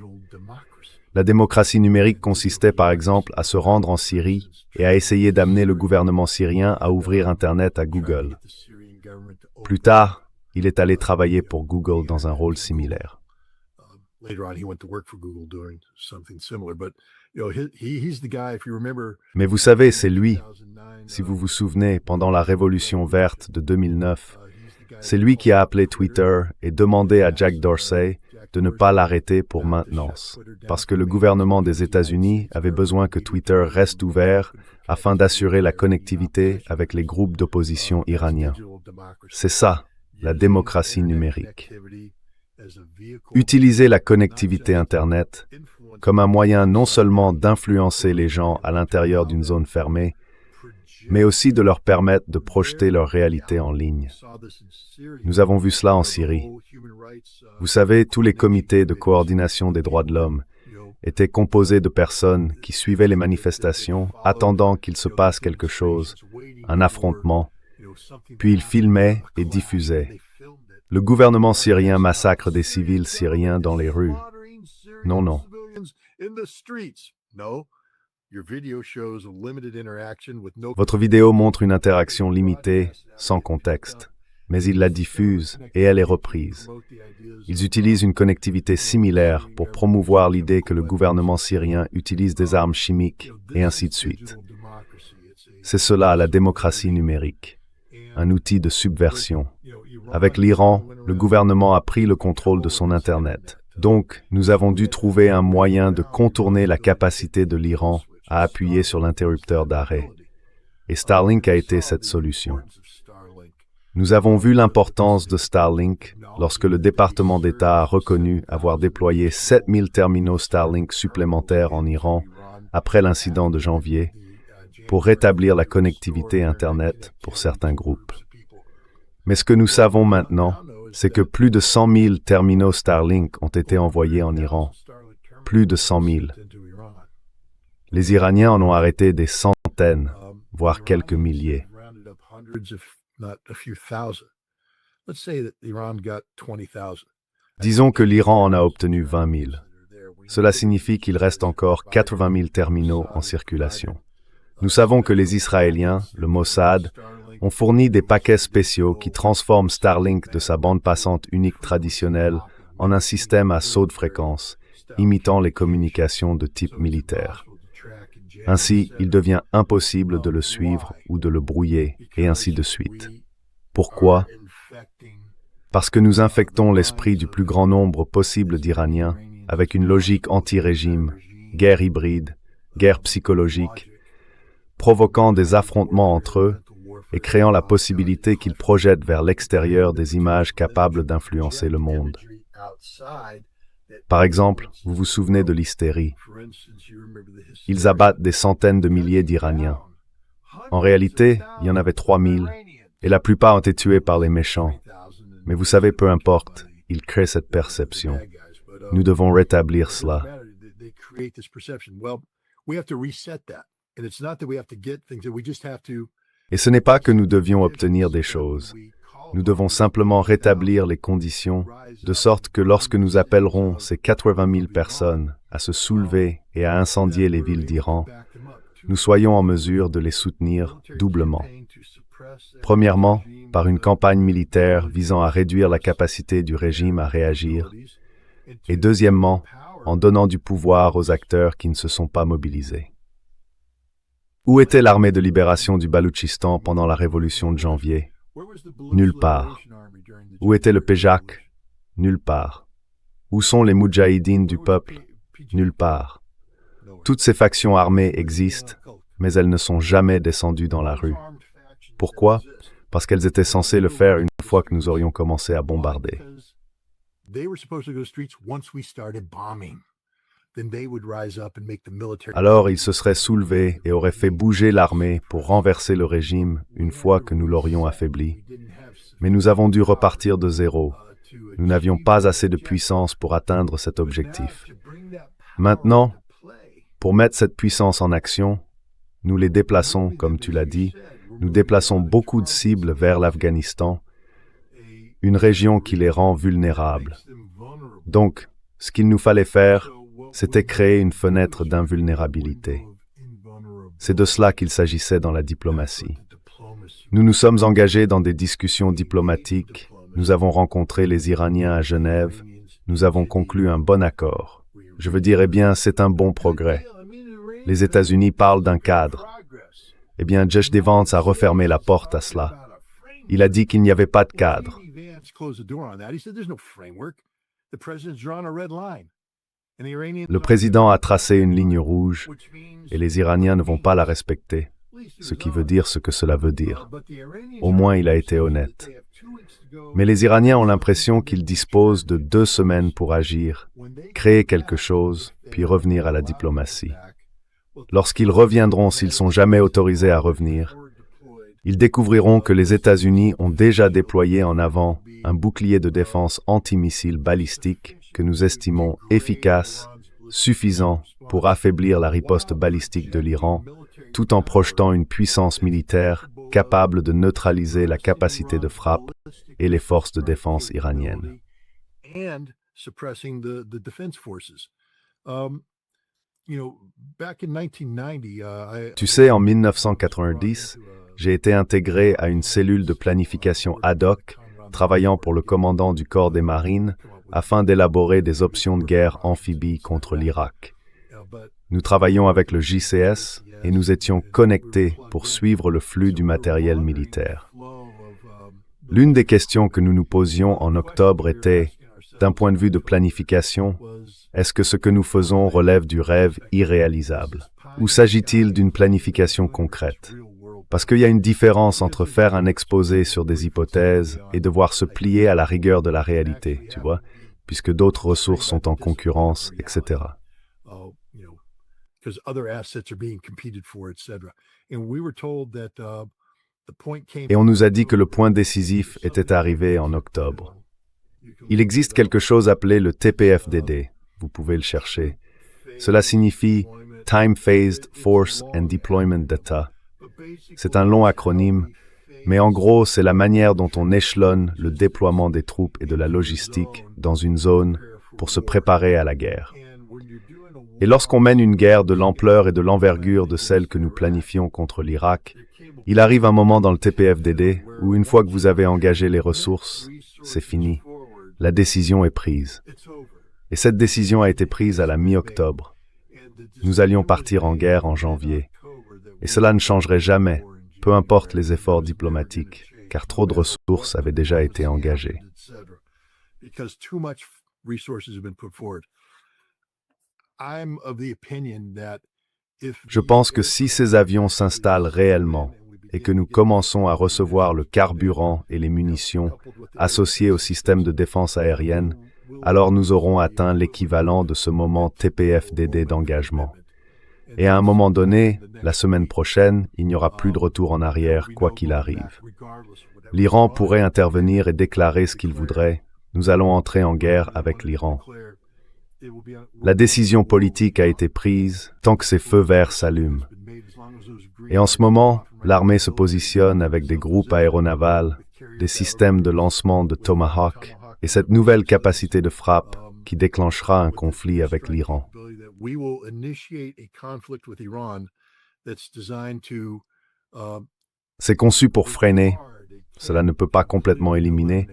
La démocratie numérique consistait par exemple à se rendre en Syrie et à essayer d'amener le gouvernement syrien à ouvrir Internet à Google. Plus tard, il est allé travailler pour Google dans un rôle similaire. Mais vous savez, c'est lui, si vous vous souvenez, pendant la Révolution verte de 2009, c'est lui qui a appelé Twitter et demandé à Jack Dorsey de ne pas l'arrêter pour maintenance, parce que le gouvernement des États-Unis avait besoin que Twitter reste ouvert afin d'assurer la connectivité avec les groupes d'opposition iraniens. C'est ça, la démocratie numérique. Utiliser la connectivité Internet comme un moyen non seulement d'influencer les gens à l'intérieur d'une zone fermée, mais aussi de leur permettre de projeter leur réalité en ligne. Nous avons vu cela en Syrie. Vous savez, tous les comités de coordination des droits de l'homme étaient composés de personnes qui suivaient les manifestations, attendant qu'il se passe quelque chose, un affrontement, puis ils filmaient et diffusaient. Le gouvernement syrien massacre des civils syriens dans les rues. Non, non. Votre vidéo montre une interaction limitée, sans contexte, mais ils la diffusent et elle est reprise. Ils utilisent une connectivité similaire pour promouvoir l'idée que le gouvernement syrien utilise des armes chimiques et ainsi de suite. C'est cela la démocratie numérique, un outil de subversion. Avec l'Iran, le gouvernement a pris le contrôle de son Internet. Donc, nous avons dû trouver un moyen de contourner la capacité de l'Iran à appuyer sur l'interrupteur d'arrêt. Et Starlink a été cette solution. Nous avons vu l'importance de Starlink lorsque le département d'État a reconnu avoir déployé 7000 terminaux Starlink supplémentaires en Iran après l'incident de janvier pour rétablir la connectivité Internet pour certains groupes. Mais ce que nous savons maintenant, c'est que plus de 100 000 terminaux Starlink ont été envoyés en Iran. Plus de 100 000. Les Iraniens en ont arrêté des centaines, voire quelques milliers. Disons que l'Iran en a obtenu 20 000. Cela signifie qu'il reste encore 80 000 terminaux en circulation. Nous savons que les Israéliens, le Mossad, ont fourni des paquets spéciaux qui transforment Starlink de sa bande passante unique traditionnelle en un système à saut de fréquence, imitant les communications de type militaire. Ainsi, il devient impossible de le suivre ou de le brouiller, et ainsi de suite. Pourquoi? Parce que nous infectons l'esprit du plus grand nombre possible d'Iraniens avec une logique anti-régime, guerre hybride, guerre psychologique, provoquant des affrontements entre eux et créant la possibilité qu'ils projettent vers l'extérieur des images capables d'influencer le monde. Par exemple, vous vous souvenez de l'hystérie. Ils abattent des centaines de milliers d'Iraniens. En réalité, il y en avait 3000, et la plupart ont été tués par les méchants. Mais vous savez, peu importe, ils créent cette perception. Nous devons rétablir cela. Et ce n'est pas que nous devions obtenir des choses. Nous devons simplement rétablir les conditions, de sorte que lorsque nous appellerons ces 80 000 personnes à se soulever et à incendier les villes d'Iran, nous soyons en mesure de les soutenir doublement. Premièrement, par une campagne militaire visant à réduire la capacité du régime à réagir, et deuxièmement, en donnant du pouvoir aux acteurs qui ne se sont pas mobilisés. Où était l'armée de libération du Baloutchistan pendant la révolution de janvier? Nulle part. Où était le PJAK? Nulle part. Où sont les Moudjahidines du peuple? Nulle part. Toutes ces factions armées existent, mais elles ne sont jamais descendues dans la rue. Pourquoi? Parce qu'elles étaient censées le faire une fois que nous aurions commencé à bombarder. Alors ils se seraient soulevés et auraient fait bouger l'armée pour renverser le régime une fois que nous l'aurions affaibli. Mais nous avons dû repartir de zéro. Nous n'avions pas assez de puissance pour atteindre cet objectif. Maintenant, pour mettre cette puissance en action, nous les déplaçons, comme tu l'as dit, nous déplaçons beaucoup de cibles vers l'Afghanistan, une région qui les rend vulnérables. Donc, ce qu'il nous fallait faire, c'était créer une fenêtre d'invulnérabilité. C'est de cela qu'il s'agissait dans la diplomatie. Nous nous sommes engagés dans des discussions diplomatiques, nous avons rencontré les Iraniens à Genève, nous avons conclu un bon accord. Je veux dire, eh bien, c'est un bon progrès. Les États-Unis parlent d'un cadre. Eh bien, J.D. Vance a refermé la porte à cela. Il a dit qu'il n'y avait pas de cadre. Le président a tracé une ligne rouge et les Iraniens ne vont pas la respecter, ce qui veut dire ce que cela veut dire. Au moins, il a été honnête. Mais les Iraniens ont l'impression qu'ils disposent de 2 semaines pour agir, créer quelque chose, puis revenir à la diplomatie. Lorsqu'ils reviendront, s'ils sont jamais autorisés à revenir, ils découvriront que les États-Unis ont déjà déployé en avant un bouclier de défense antimissile balistique que nous estimons efficace, suffisant pour affaiblir la riposte balistique de l'Iran, tout en projetant une puissance militaire capable de neutraliser la capacité de frappe et les forces de défense iraniennes. Tu sais, en 1990, j'ai été intégré à une cellule de planification ad hoc, travaillant pour le commandant du corps des marines, afin d'élaborer des options de guerre amphibies contre l'Irak. Nous travaillions avec le JCS et nous étions connectés pour suivre le flux du matériel militaire. L'une des questions que nous nous posions en octobre était, d'un point de vue de planification, est-ce que ce que nous faisons relève du rêve irréalisable? Ou s'agit-il d'une planification concrète? Parce qu'il y a une différence entre faire un exposé sur des hypothèses et devoir se plier à la rigueur de la réalité, tu vois, puisque d'autres ressources sont en concurrence, etc. Et on nous a dit que le point décisif était arrivé en octobre. Il existe quelque chose appelé le TPFDD, vous pouvez le chercher. Cela signifie Time Phased Force and Deployment Data. C'est un long acronyme, mais en gros, c'est la manière dont on échelonne le déploiement des troupes et de la logistique dans une zone pour se préparer à la guerre. Et lorsqu'on mène une guerre de l'ampleur et de l'envergure de celle que nous planifions contre l'Irak, il arrive un moment dans le TPFDD où une fois que vous avez engagé les ressources, c'est fini. La décision est prise. Et cette décision a été prise à la mi-octobre. Nous allions partir en guerre en janvier. Et cela ne changerait jamais, peu importe les efforts diplomatiques, car trop de ressources avaient déjà été engagées. Je pense que si ces avions s'installent réellement et que nous commençons à recevoir le carburant et les munitions associés au système de défense aérienne, alors nous aurons atteint l'équivalent de ce moment TPFDD d'engagement. Et à un moment donné, la semaine prochaine, il n'y aura plus de retour en arrière, quoi qu'il arrive. L'Iran pourrait intervenir et déclarer ce qu'il voudrait. Nous allons entrer en guerre avec l'Iran. La décision politique a été prise tant que ces feux verts s'allument. Et en ce moment, l'armée se positionne avec des groupes aéronavals, des systèmes de lancement de Tomahawk et cette nouvelle capacité de frappe qui déclenchera un conflit avec l'Iran. C'est conçu pour freiner, cela ne peut pas complètement éliminer,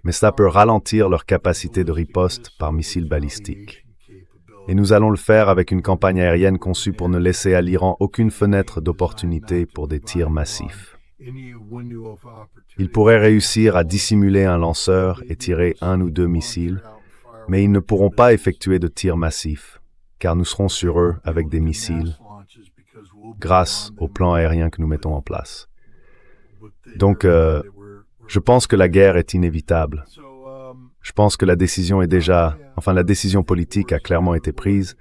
mais cela peut ralentir leur capacité de riposte par missiles balistiques. Et nous allons le faire avec une campagne aérienne conçue pour ne laisser à l'Iran aucune fenêtre d'opportunité pour des tirs massifs. Ils pourraient réussir à dissimuler un lanceur et tirer 1 ou 2 missiles, mais ils ne pourront pas effectuer de tirs massifs, car nous serons sur eux avec des missiles, grâce au plan aérien que nous mettons en place. Donc, je pense que la guerre est inévitable. Je pense que la décision politique a clairement été prise.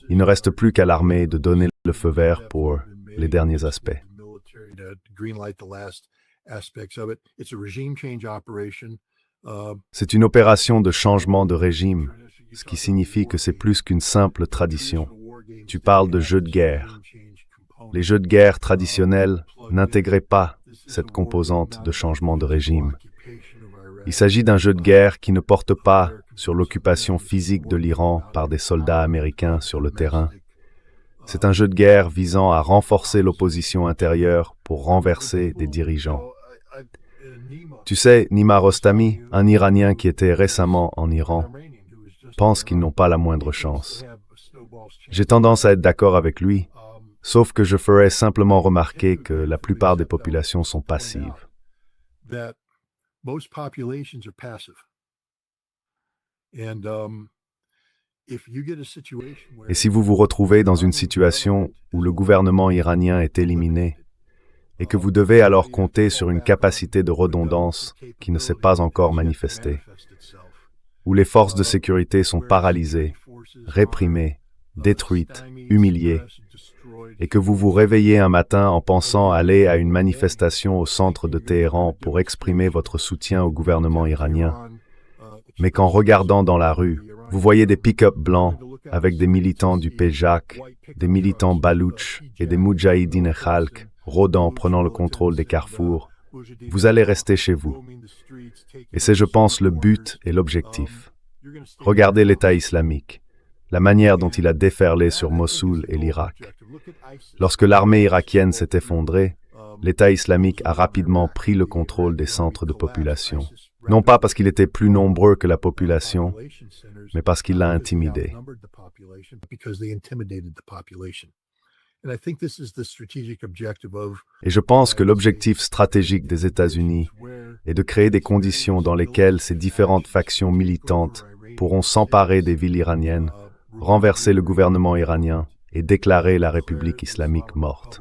Il ne reste plus qu'à l'armée de donner le feu vert pour les derniers aspects. C'est une opération de changement de régime, ce qui signifie que c'est plus qu'une simple tradition. Tu parles de jeux de guerre. Les jeux de guerre traditionnels n'intégraient pas cette composante de changement de régime. Il s'agit d'un jeu de guerre qui ne porte pas sur l'occupation physique de l'Iran par des soldats américains sur le terrain. C'est un jeu de guerre visant à renforcer l'opposition intérieure pour renverser des dirigeants. Tu sais, Nima Rostami, un Iranien qui était récemment en Iran, pense qu'ils n'ont pas la moindre chance. J'ai tendance à être d'accord avec lui, sauf que je ferai simplement remarquer que la plupart des populations sont passives. Et si vous vous retrouvez dans une situation où le gouvernement iranien est éliminé, et que vous devez alors compter sur une capacité de redondance qui ne s'est pas encore manifestée, où les forces de sécurité sont paralysées, réprimées, détruites, humiliées, et que vous vous réveillez un matin en pensant aller à une manifestation au centre de Téhéran pour exprimer votre soutien au gouvernement iranien, mais qu'en regardant dans la rue, vous voyez des pick-up blancs avec des militants du PJAK, des militants baloutches et des moudjahidines khalq rôdant, prenant le contrôle des carrefours, vous allez rester chez vous. Et c'est, je pense, le but et l'objectif. Regardez l'État islamique, la manière dont il a déferlé sur Mossoul et l'Irak. Lorsque l'armée irakienne s'est effondrée, l'État islamique a rapidement pris le contrôle des centres de population. Non pas parce qu'il était plus nombreux que la population, mais parce qu'il l'a intimidé. Et je pense que l'objectif stratégique des États-Unis est de créer des conditions dans lesquelles ces différentes factions militantes pourront s'emparer des villes iraniennes, renverser le gouvernement iranien et déclarer la République islamique morte.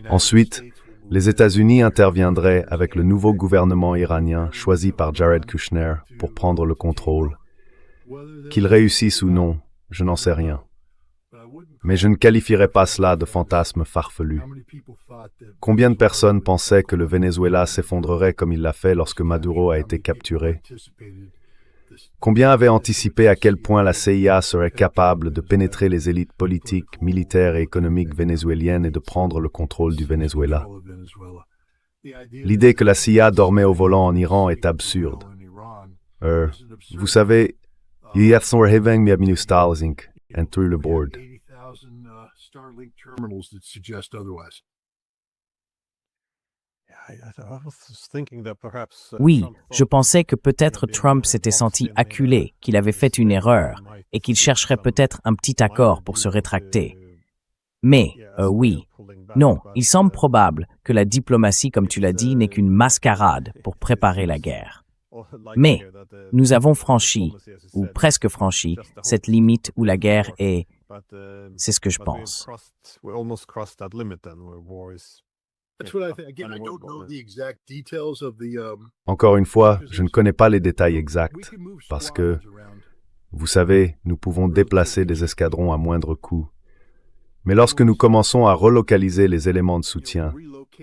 Ensuite, les États-Unis interviendraient avec le nouveau gouvernement iranien choisi par Jared Kushner pour prendre le contrôle. Qu'il réussisse ou non, je n'en sais rien. Mais je ne qualifierais pas cela de fantasme farfelu. Combien de personnes pensaient que le Venezuela s'effondrerait comme il l'a fait lorsque Maduro a été capturé? Combien avaient anticipé à quel point la CIA serait capable de pénétrer les élites politiques, militaires et économiques vénézuéliennes et de prendre le contrôle du Venezuela? L'idée que la CIA dormait au volant en Iran est absurde. Vous savez, il y a and through the board. Oui, je pensais que peut-être Trump s'était senti acculé, qu'il avait fait une erreur et qu'il chercherait peut-être un petit accord pour se rétracter. Mais, oui, non, il semble probable que la diplomatie, comme tu l'as dit, n'est qu'une mascarade pour préparer la guerre. Mais nous avons franchi, ou presque franchi, cette limite où la guerre est... C'est ce que je pense. Encore une fois, je ne connais pas les détails exacts, parce que, vous savez, nous pouvons déplacer des escadrons à moindre coût. Mais lorsque nous commençons à relocaliser les éléments de soutien,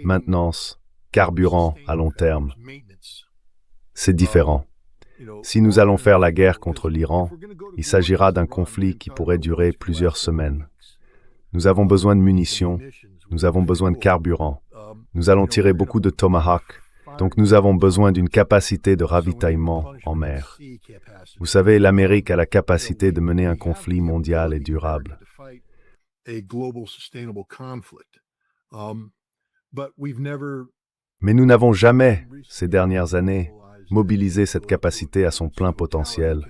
maintenance, carburant à long terme, c'est différent. Si nous allons faire la guerre contre l'Iran, il s'agira d'un conflit qui pourrait durer plusieurs semaines. Nous avons besoin de munitions, nous avons besoin de carburant, nous allons tirer beaucoup de Tomahawk, donc nous avons besoin d'une capacité de ravitaillement en mer. Vous savez, l'Amérique a la capacité de mener un conflit mondial et durable. Mais nous n'avons jamais, ces dernières années, mobilisé cette capacité à son plein potentiel,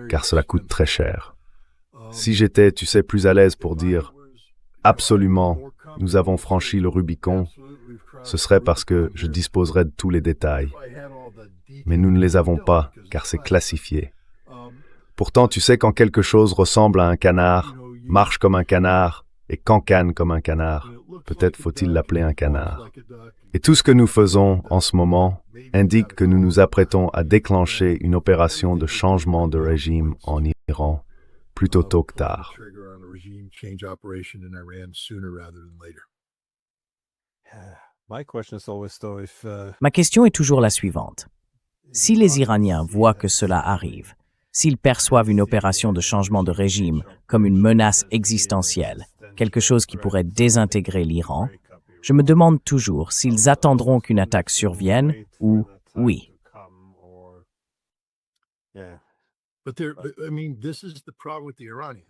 car cela coûte très cher. Si j'étais, tu sais, plus à l'aise pour dire « Absolument, nous avons franchi le Rubicon », ce serait parce que je disposerais de tous les détails. Mais nous ne les avons pas, car c'est classifié. Pourtant, tu sais, quand quelque chose ressemble à un canard, marche comme un canard et cancane comme un canard, peut-être faut-il l'appeler un canard. Et tout ce que nous faisons en ce moment indique que nous nous apprêtons à déclencher une opération de changement de régime en Iran, plutôt tôt que tard. Ma question est toujours la suivante. Si les Iraniens voient que cela arrive, s'ils perçoivent une opération de changement de régime comme une menace existentielle, quelque chose qui pourrait désintégrer l'Iran, je me demande toujours s'ils attendront qu'une attaque survienne ou oui.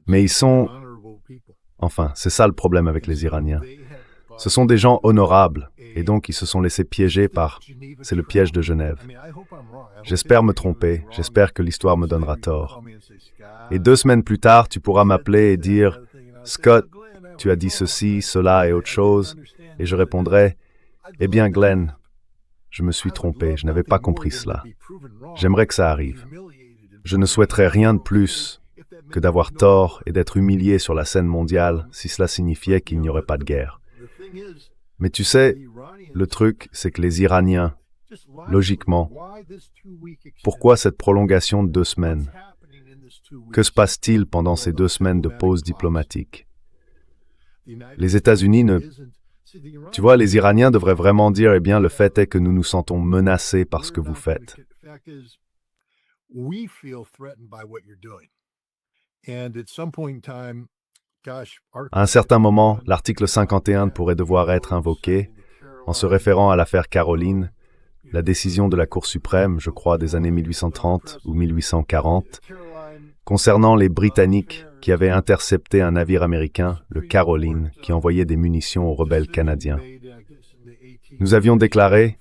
Mais ils sont... Enfin, c'est ça le problème avec les Iraniens. Ce sont des gens honorables, et donc ils se sont laissés piéger par... C'est le piège de Genève. J'espère me tromper, j'espère que l'histoire me donnera tort. Et 2 semaines plus tard, tu pourras m'appeler et dire « Scott, tu as dit ceci, cela et autre chose », et je répondrai « Eh bien, Glenn, je me suis trompé, je n'avais pas compris cela. J'aimerais que ça arrive. Je ne souhaiterais rien de plus que d'avoir tort et d'être humilié sur la scène mondiale si cela signifiait qu'il n'y aurait pas de guerre. Mais tu sais, le truc, c'est que les Iraniens, logiquement, pourquoi cette prolongation de 2 semaines? Que se passe-t-il pendant ces 2 semaines de pause diplomatique? Les États-Unis ne... Tu vois, les Iraniens devraient vraiment dire, eh bien, le fait est que nous nous sentons menacés par ce que vous faites. À un certain moment, l'article 51 pourrait devoir être invoqué en se référant à l'affaire Caroline, la décision de la Cour suprême, je crois, des années 1830 ou 1840, concernant les Britanniques qui avaient intercepté un navire américain, le Caroline, qui envoyait des munitions aux rebelles canadiens. Nous avions déclaré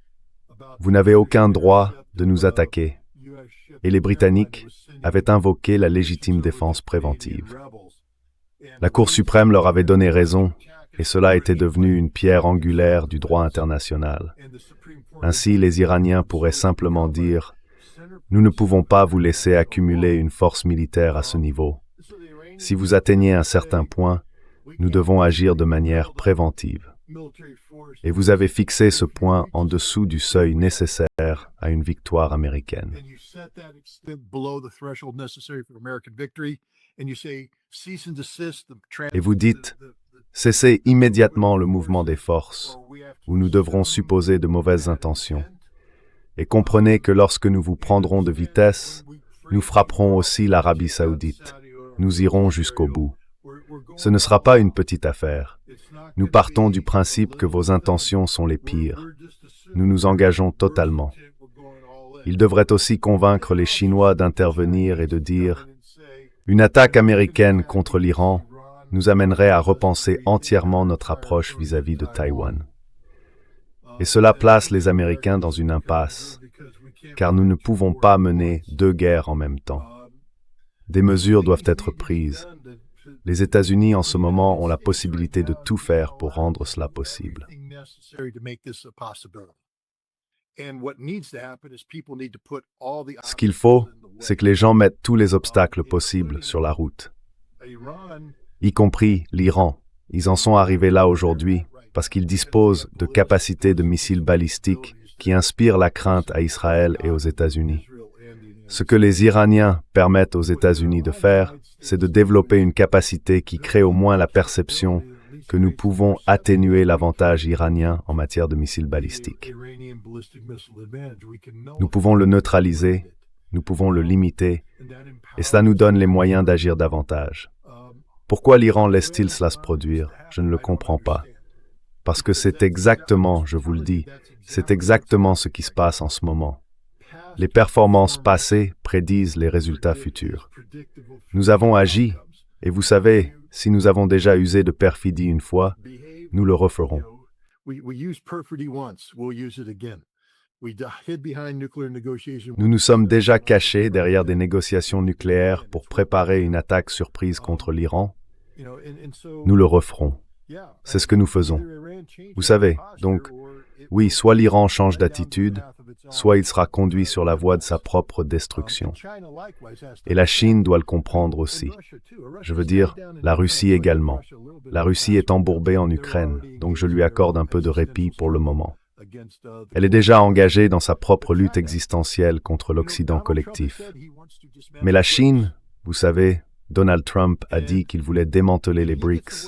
« Vous n'avez aucun droit de nous attaquer », et les Britanniques avaient invoqué la légitime défense préventive. La Cour suprême leur avait donné raison, et cela était devenu une pierre angulaire du droit international. Ainsi, les Iraniens pourraient simplement dire « Nous ne pouvons pas vous laisser accumuler une force militaire à ce niveau. Si vous atteignez un certain point, nous devons agir de manière préventive. Et vous avez fixé ce point en dessous du seuil nécessaire à une victoire américaine. » Et vous dites « Cessez immédiatement le mouvement des forces, où nous devrons supposer de mauvaises intentions. Et comprenez que lorsque nous vous prendrons de vitesse, nous frapperons aussi l'Arabie saoudite. Nous irons jusqu'au bout. Ce ne sera pas une petite affaire. Nous partons du principe que vos intentions sont les pires. Nous nous engageons totalement. Il devrait aussi convaincre les Chinois d'intervenir et de dire « Une attaque américaine contre l'Iran nous amènerait à repenser entièrement notre approche vis-à-vis de Taïwan. » Et cela place les Américains dans une impasse, car nous ne pouvons pas mener 2 guerres en même temps. Des mesures doivent être prises. Les États-Unis, en ce moment, ont la possibilité de tout faire pour rendre cela possible. Ce qu'il faut, c'est que les gens mettent tous les obstacles possibles sur la route, y compris l'Iran. Ils en sont arrivés là aujourd'hui, parce qu'ils disposent de capacités de missiles balistiques qui inspirent la crainte à Israël et aux États-Unis. Ce que les Iraniens permettent aux États-Unis de faire, c'est de développer une capacité qui crée au moins la perception que nous pouvons atténuer l'avantage iranien en matière de missiles balistiques. Nous pouvons le neutraliser, nous pouvons le limiter, et cela nous donne les moyens d'agir davantage. Pourquoi l'Iran laisse-t-il cela se produire? Je ne le comprends pas. Parce que c'est exactement, je vous le dis, c'est exactement ce qui se passe en ce moment. Les performances passées prédisent les résultats futurs. Nous avons agi, et vous savez, si nous avons déjà usé de perfidie une fois, nous le referons. Nous nous sommes déjà cachés derrière des négociations nucléaires pour préparer une attaque surprise contre l'Iran. Nous le referons. C'est ce que nous faisons. Vous savez, donc, oui, soit l'Iran change d'attitude, soit il sera conduit sur la voie de sa propre destruction. Et la Chine doit le comprendre aussi. Je veux dire, la Russie également. La Russie est embourbée en Ukraine, donc je lui accorde un peu de répit pour le moment. Elle est déjà engagée dans sa propre lutte existentielle contre l'Occident collectif. Mais la Chine, vous savez, Donald Trump a dit qu'il voulait démanteler les BRICS.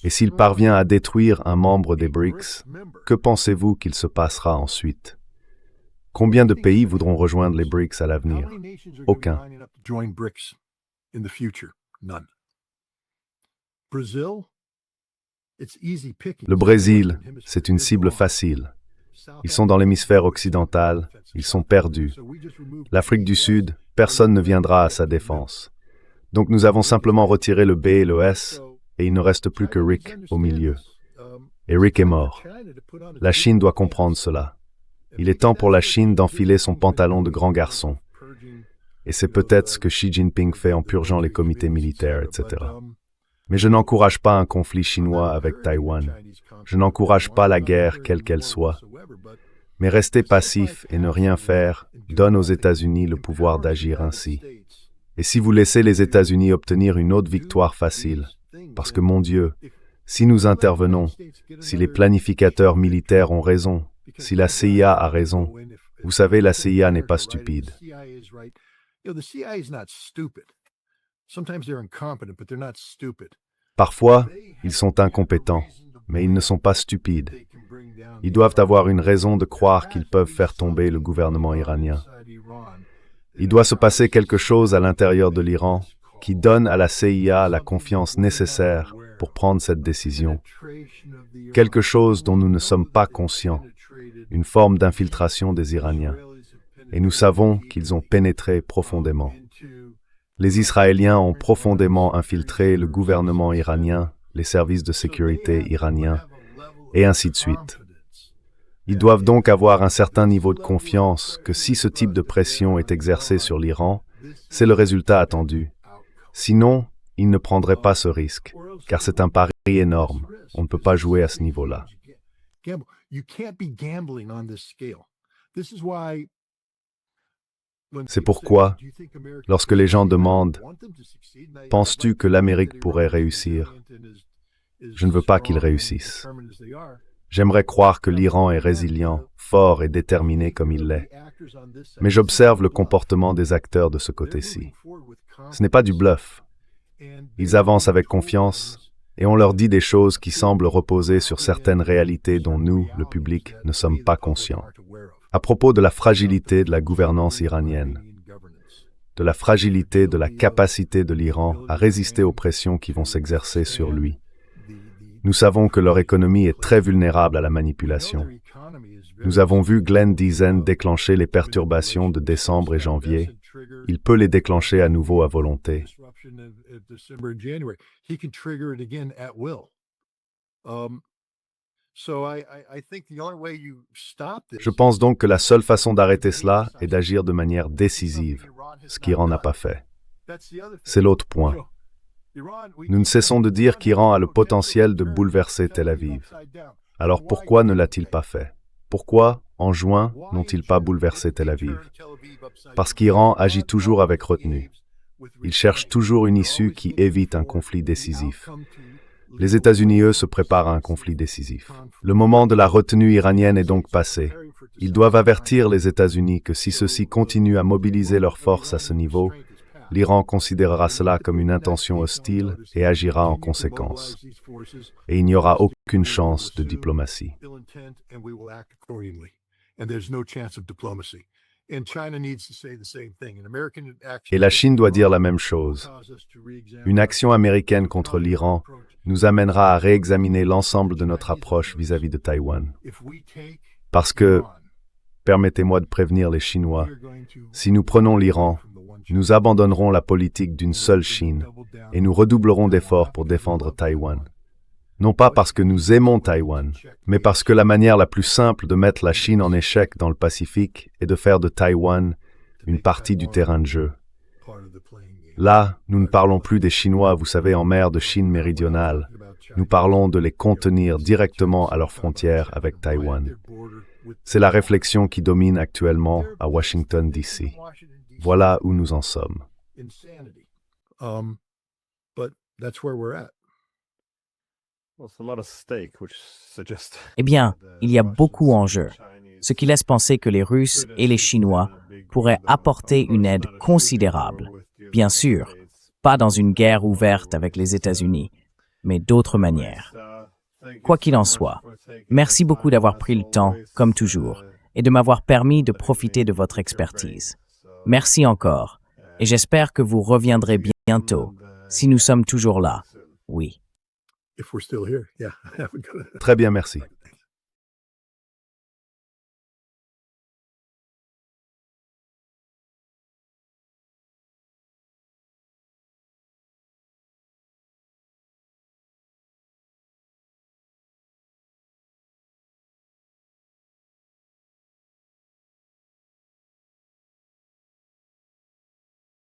Et s'il parvient à détruire un membre des BRICS, que pensez-vous qu'il se passera ensuite? Combien de pays voudront rejoindre les BRICS à l'avenir? Aucun. Le Brésil, c'est une cible facile. Ils sont dans l'hémisphère occidental, ils sont perdus. L'Afrique du Sud, personne ne viendra à sa défense. Donc nous avons simplement retiré le B et le S, et il ne reste plus que Rick au milieu. Et Rick est mort. La Chine doit comprendre cela. Il est temps pour la Chine d'enfiler son pantalon de grand garçon. Et c'est peut-être ce que Xi Jinping fait en purgeant les comités militaires, etc. Mais je n'encourage pas un conflit chinois avec Taïwan. Je n'encourage pas la guerre, quelle qu'elle soit. Mais rester passif et ne rien faire donne aux États-Unis le pouvoir d'agir ainsi. Et si vous laissez les États-Unis obtenir une autre victoire facile, parce que, mon Dieu, si nous intervenons, si les planificateurs militaires ont raison, si la CIA a raison, vous savez, la CIA n'est pas stupide. Parfois, ils sont incompétents, mais ils ne sont pas stupides. Ils doivent avoir une raison de croire qu'ils peuvent faire tomber le gouvernement iranien. Il doit se passer quelque chose à l'intérieur de l'Iran qui donne à la CIA la confiance nécessaire pour prendre cette décision. Quelque chose dont nous ne sommes pas conscients, une forme d'infiltration des Iraniens. Et nous savons qu'ils ont pénétré profondément. Les Israéliens ont profondément infiltré le gouvernement iranien, les services de sécurité iraniens, et ainsi de suite. Ils doivent donc avoir un certain niveau de confiance que si ce type de pression est exercé sur l'Iran, c'est le résultat attendu. Sinon, ils ne prendraient pas ce risque, car c'est un pari énorme. On ne peut pas jouer à ce niveau-là. C'est pourquoi, lorsque les gens demandent « Penses-tu que l'Amérique pourrait réussir ?» Je ne veux pas qu'ils réussissent. J'aimerais croire que l'Iran est résilient, fort et déterminé comme il l'est. Mais j'observe le comportement des acteurs de ce côté-ci. Ce n'est pas du bluff. Ils avancent avec confiance et on leur dit des choses qui semblent reposer sur certaines réalités dont nous, le public, ne sommes pas conscients. À propos de la fragilité de la gouvernance iranienne, de la fragilité de la capacité de l'Iran à résister aux pressions qui vont s'exercer sur lui. Nous savons que leur économie est très vulnérable à la manipulation. Nous avons vu Glenn Diesen déclencher les perturbations de décembre et janvier. Il peut les déclencher à nouveau à volonté. Je pense donc que la seule façon d'arrêter cela est d'agir de manière décisive, ce qu'Iran n'a pas fait. C'est l'autre point. Nous ne cessons de dire qu'Iran a le potentiel de bouleverser Tel Aviv. Alors pourquoi ne l'a-t-il pas fait? Pourquoi, en juin, n'ont-ils pas bouleversé Tel Aviv? Parce qu'Iran agit toujours avec retenue. Il cherche toujours une issue qui évite un conflit décisif. Les États-Unis, eux, se préparent à un conflit décisif. Le moment de la retenue iranienne est donc passé. Ils doivent avertir les États-Unis que si ceux-ci continuent à mobiliser leurs forces à ce niveau, l'Iran considérera cela comme une intention hostile et agira en conséquence. Et il n'y aura aucune chance de diplomatie. Et la Chine doit dire la même chose. Une action américaine contre l'Iran nous amènera à réexaminer l'ensemble de notre approche vis-à-vis de Taïwan. Parce que, permettez-moi de prévenir les Chinois, si nous prenons l'Iran, nous abandonnerons la politique d'une seule Chine et nous redoublerons d'efforts pour défendre Taïwan. Non pas parce que nous aimons Taïwan, mais parce que la manière la plus simple de mettre la Chine en échec dans le Pacifique est de faire de Taïwan une partie du terrain de jeu. Là, nous ne parlons plus des Chinois, vous savez, en mer de Chine méridionale. Nous parlons de les contenir directement à leurs frontières avec Taïwan. C'est la réflexion qui domine actuellement à Washington, D.C. Voilà où nous en sommes. Eh bien, il y a beaucoup en jeu, ce qui laisse penser que les Russes et les Chinois pourraient apporter une aide considérable. Bien sûr, pas dans une guerre ouverte avec les États-Unis, mais d'autres manières. Quoi qu'il en soit, merci beaucoup d'avoir pris le temps, comme toujours, et de m'avoir permis de profiter de votre expertise. Merci encore, et j'espère que vous reviendrez bientôt, si nous sommes toujours là. Oui. Très bien, merci.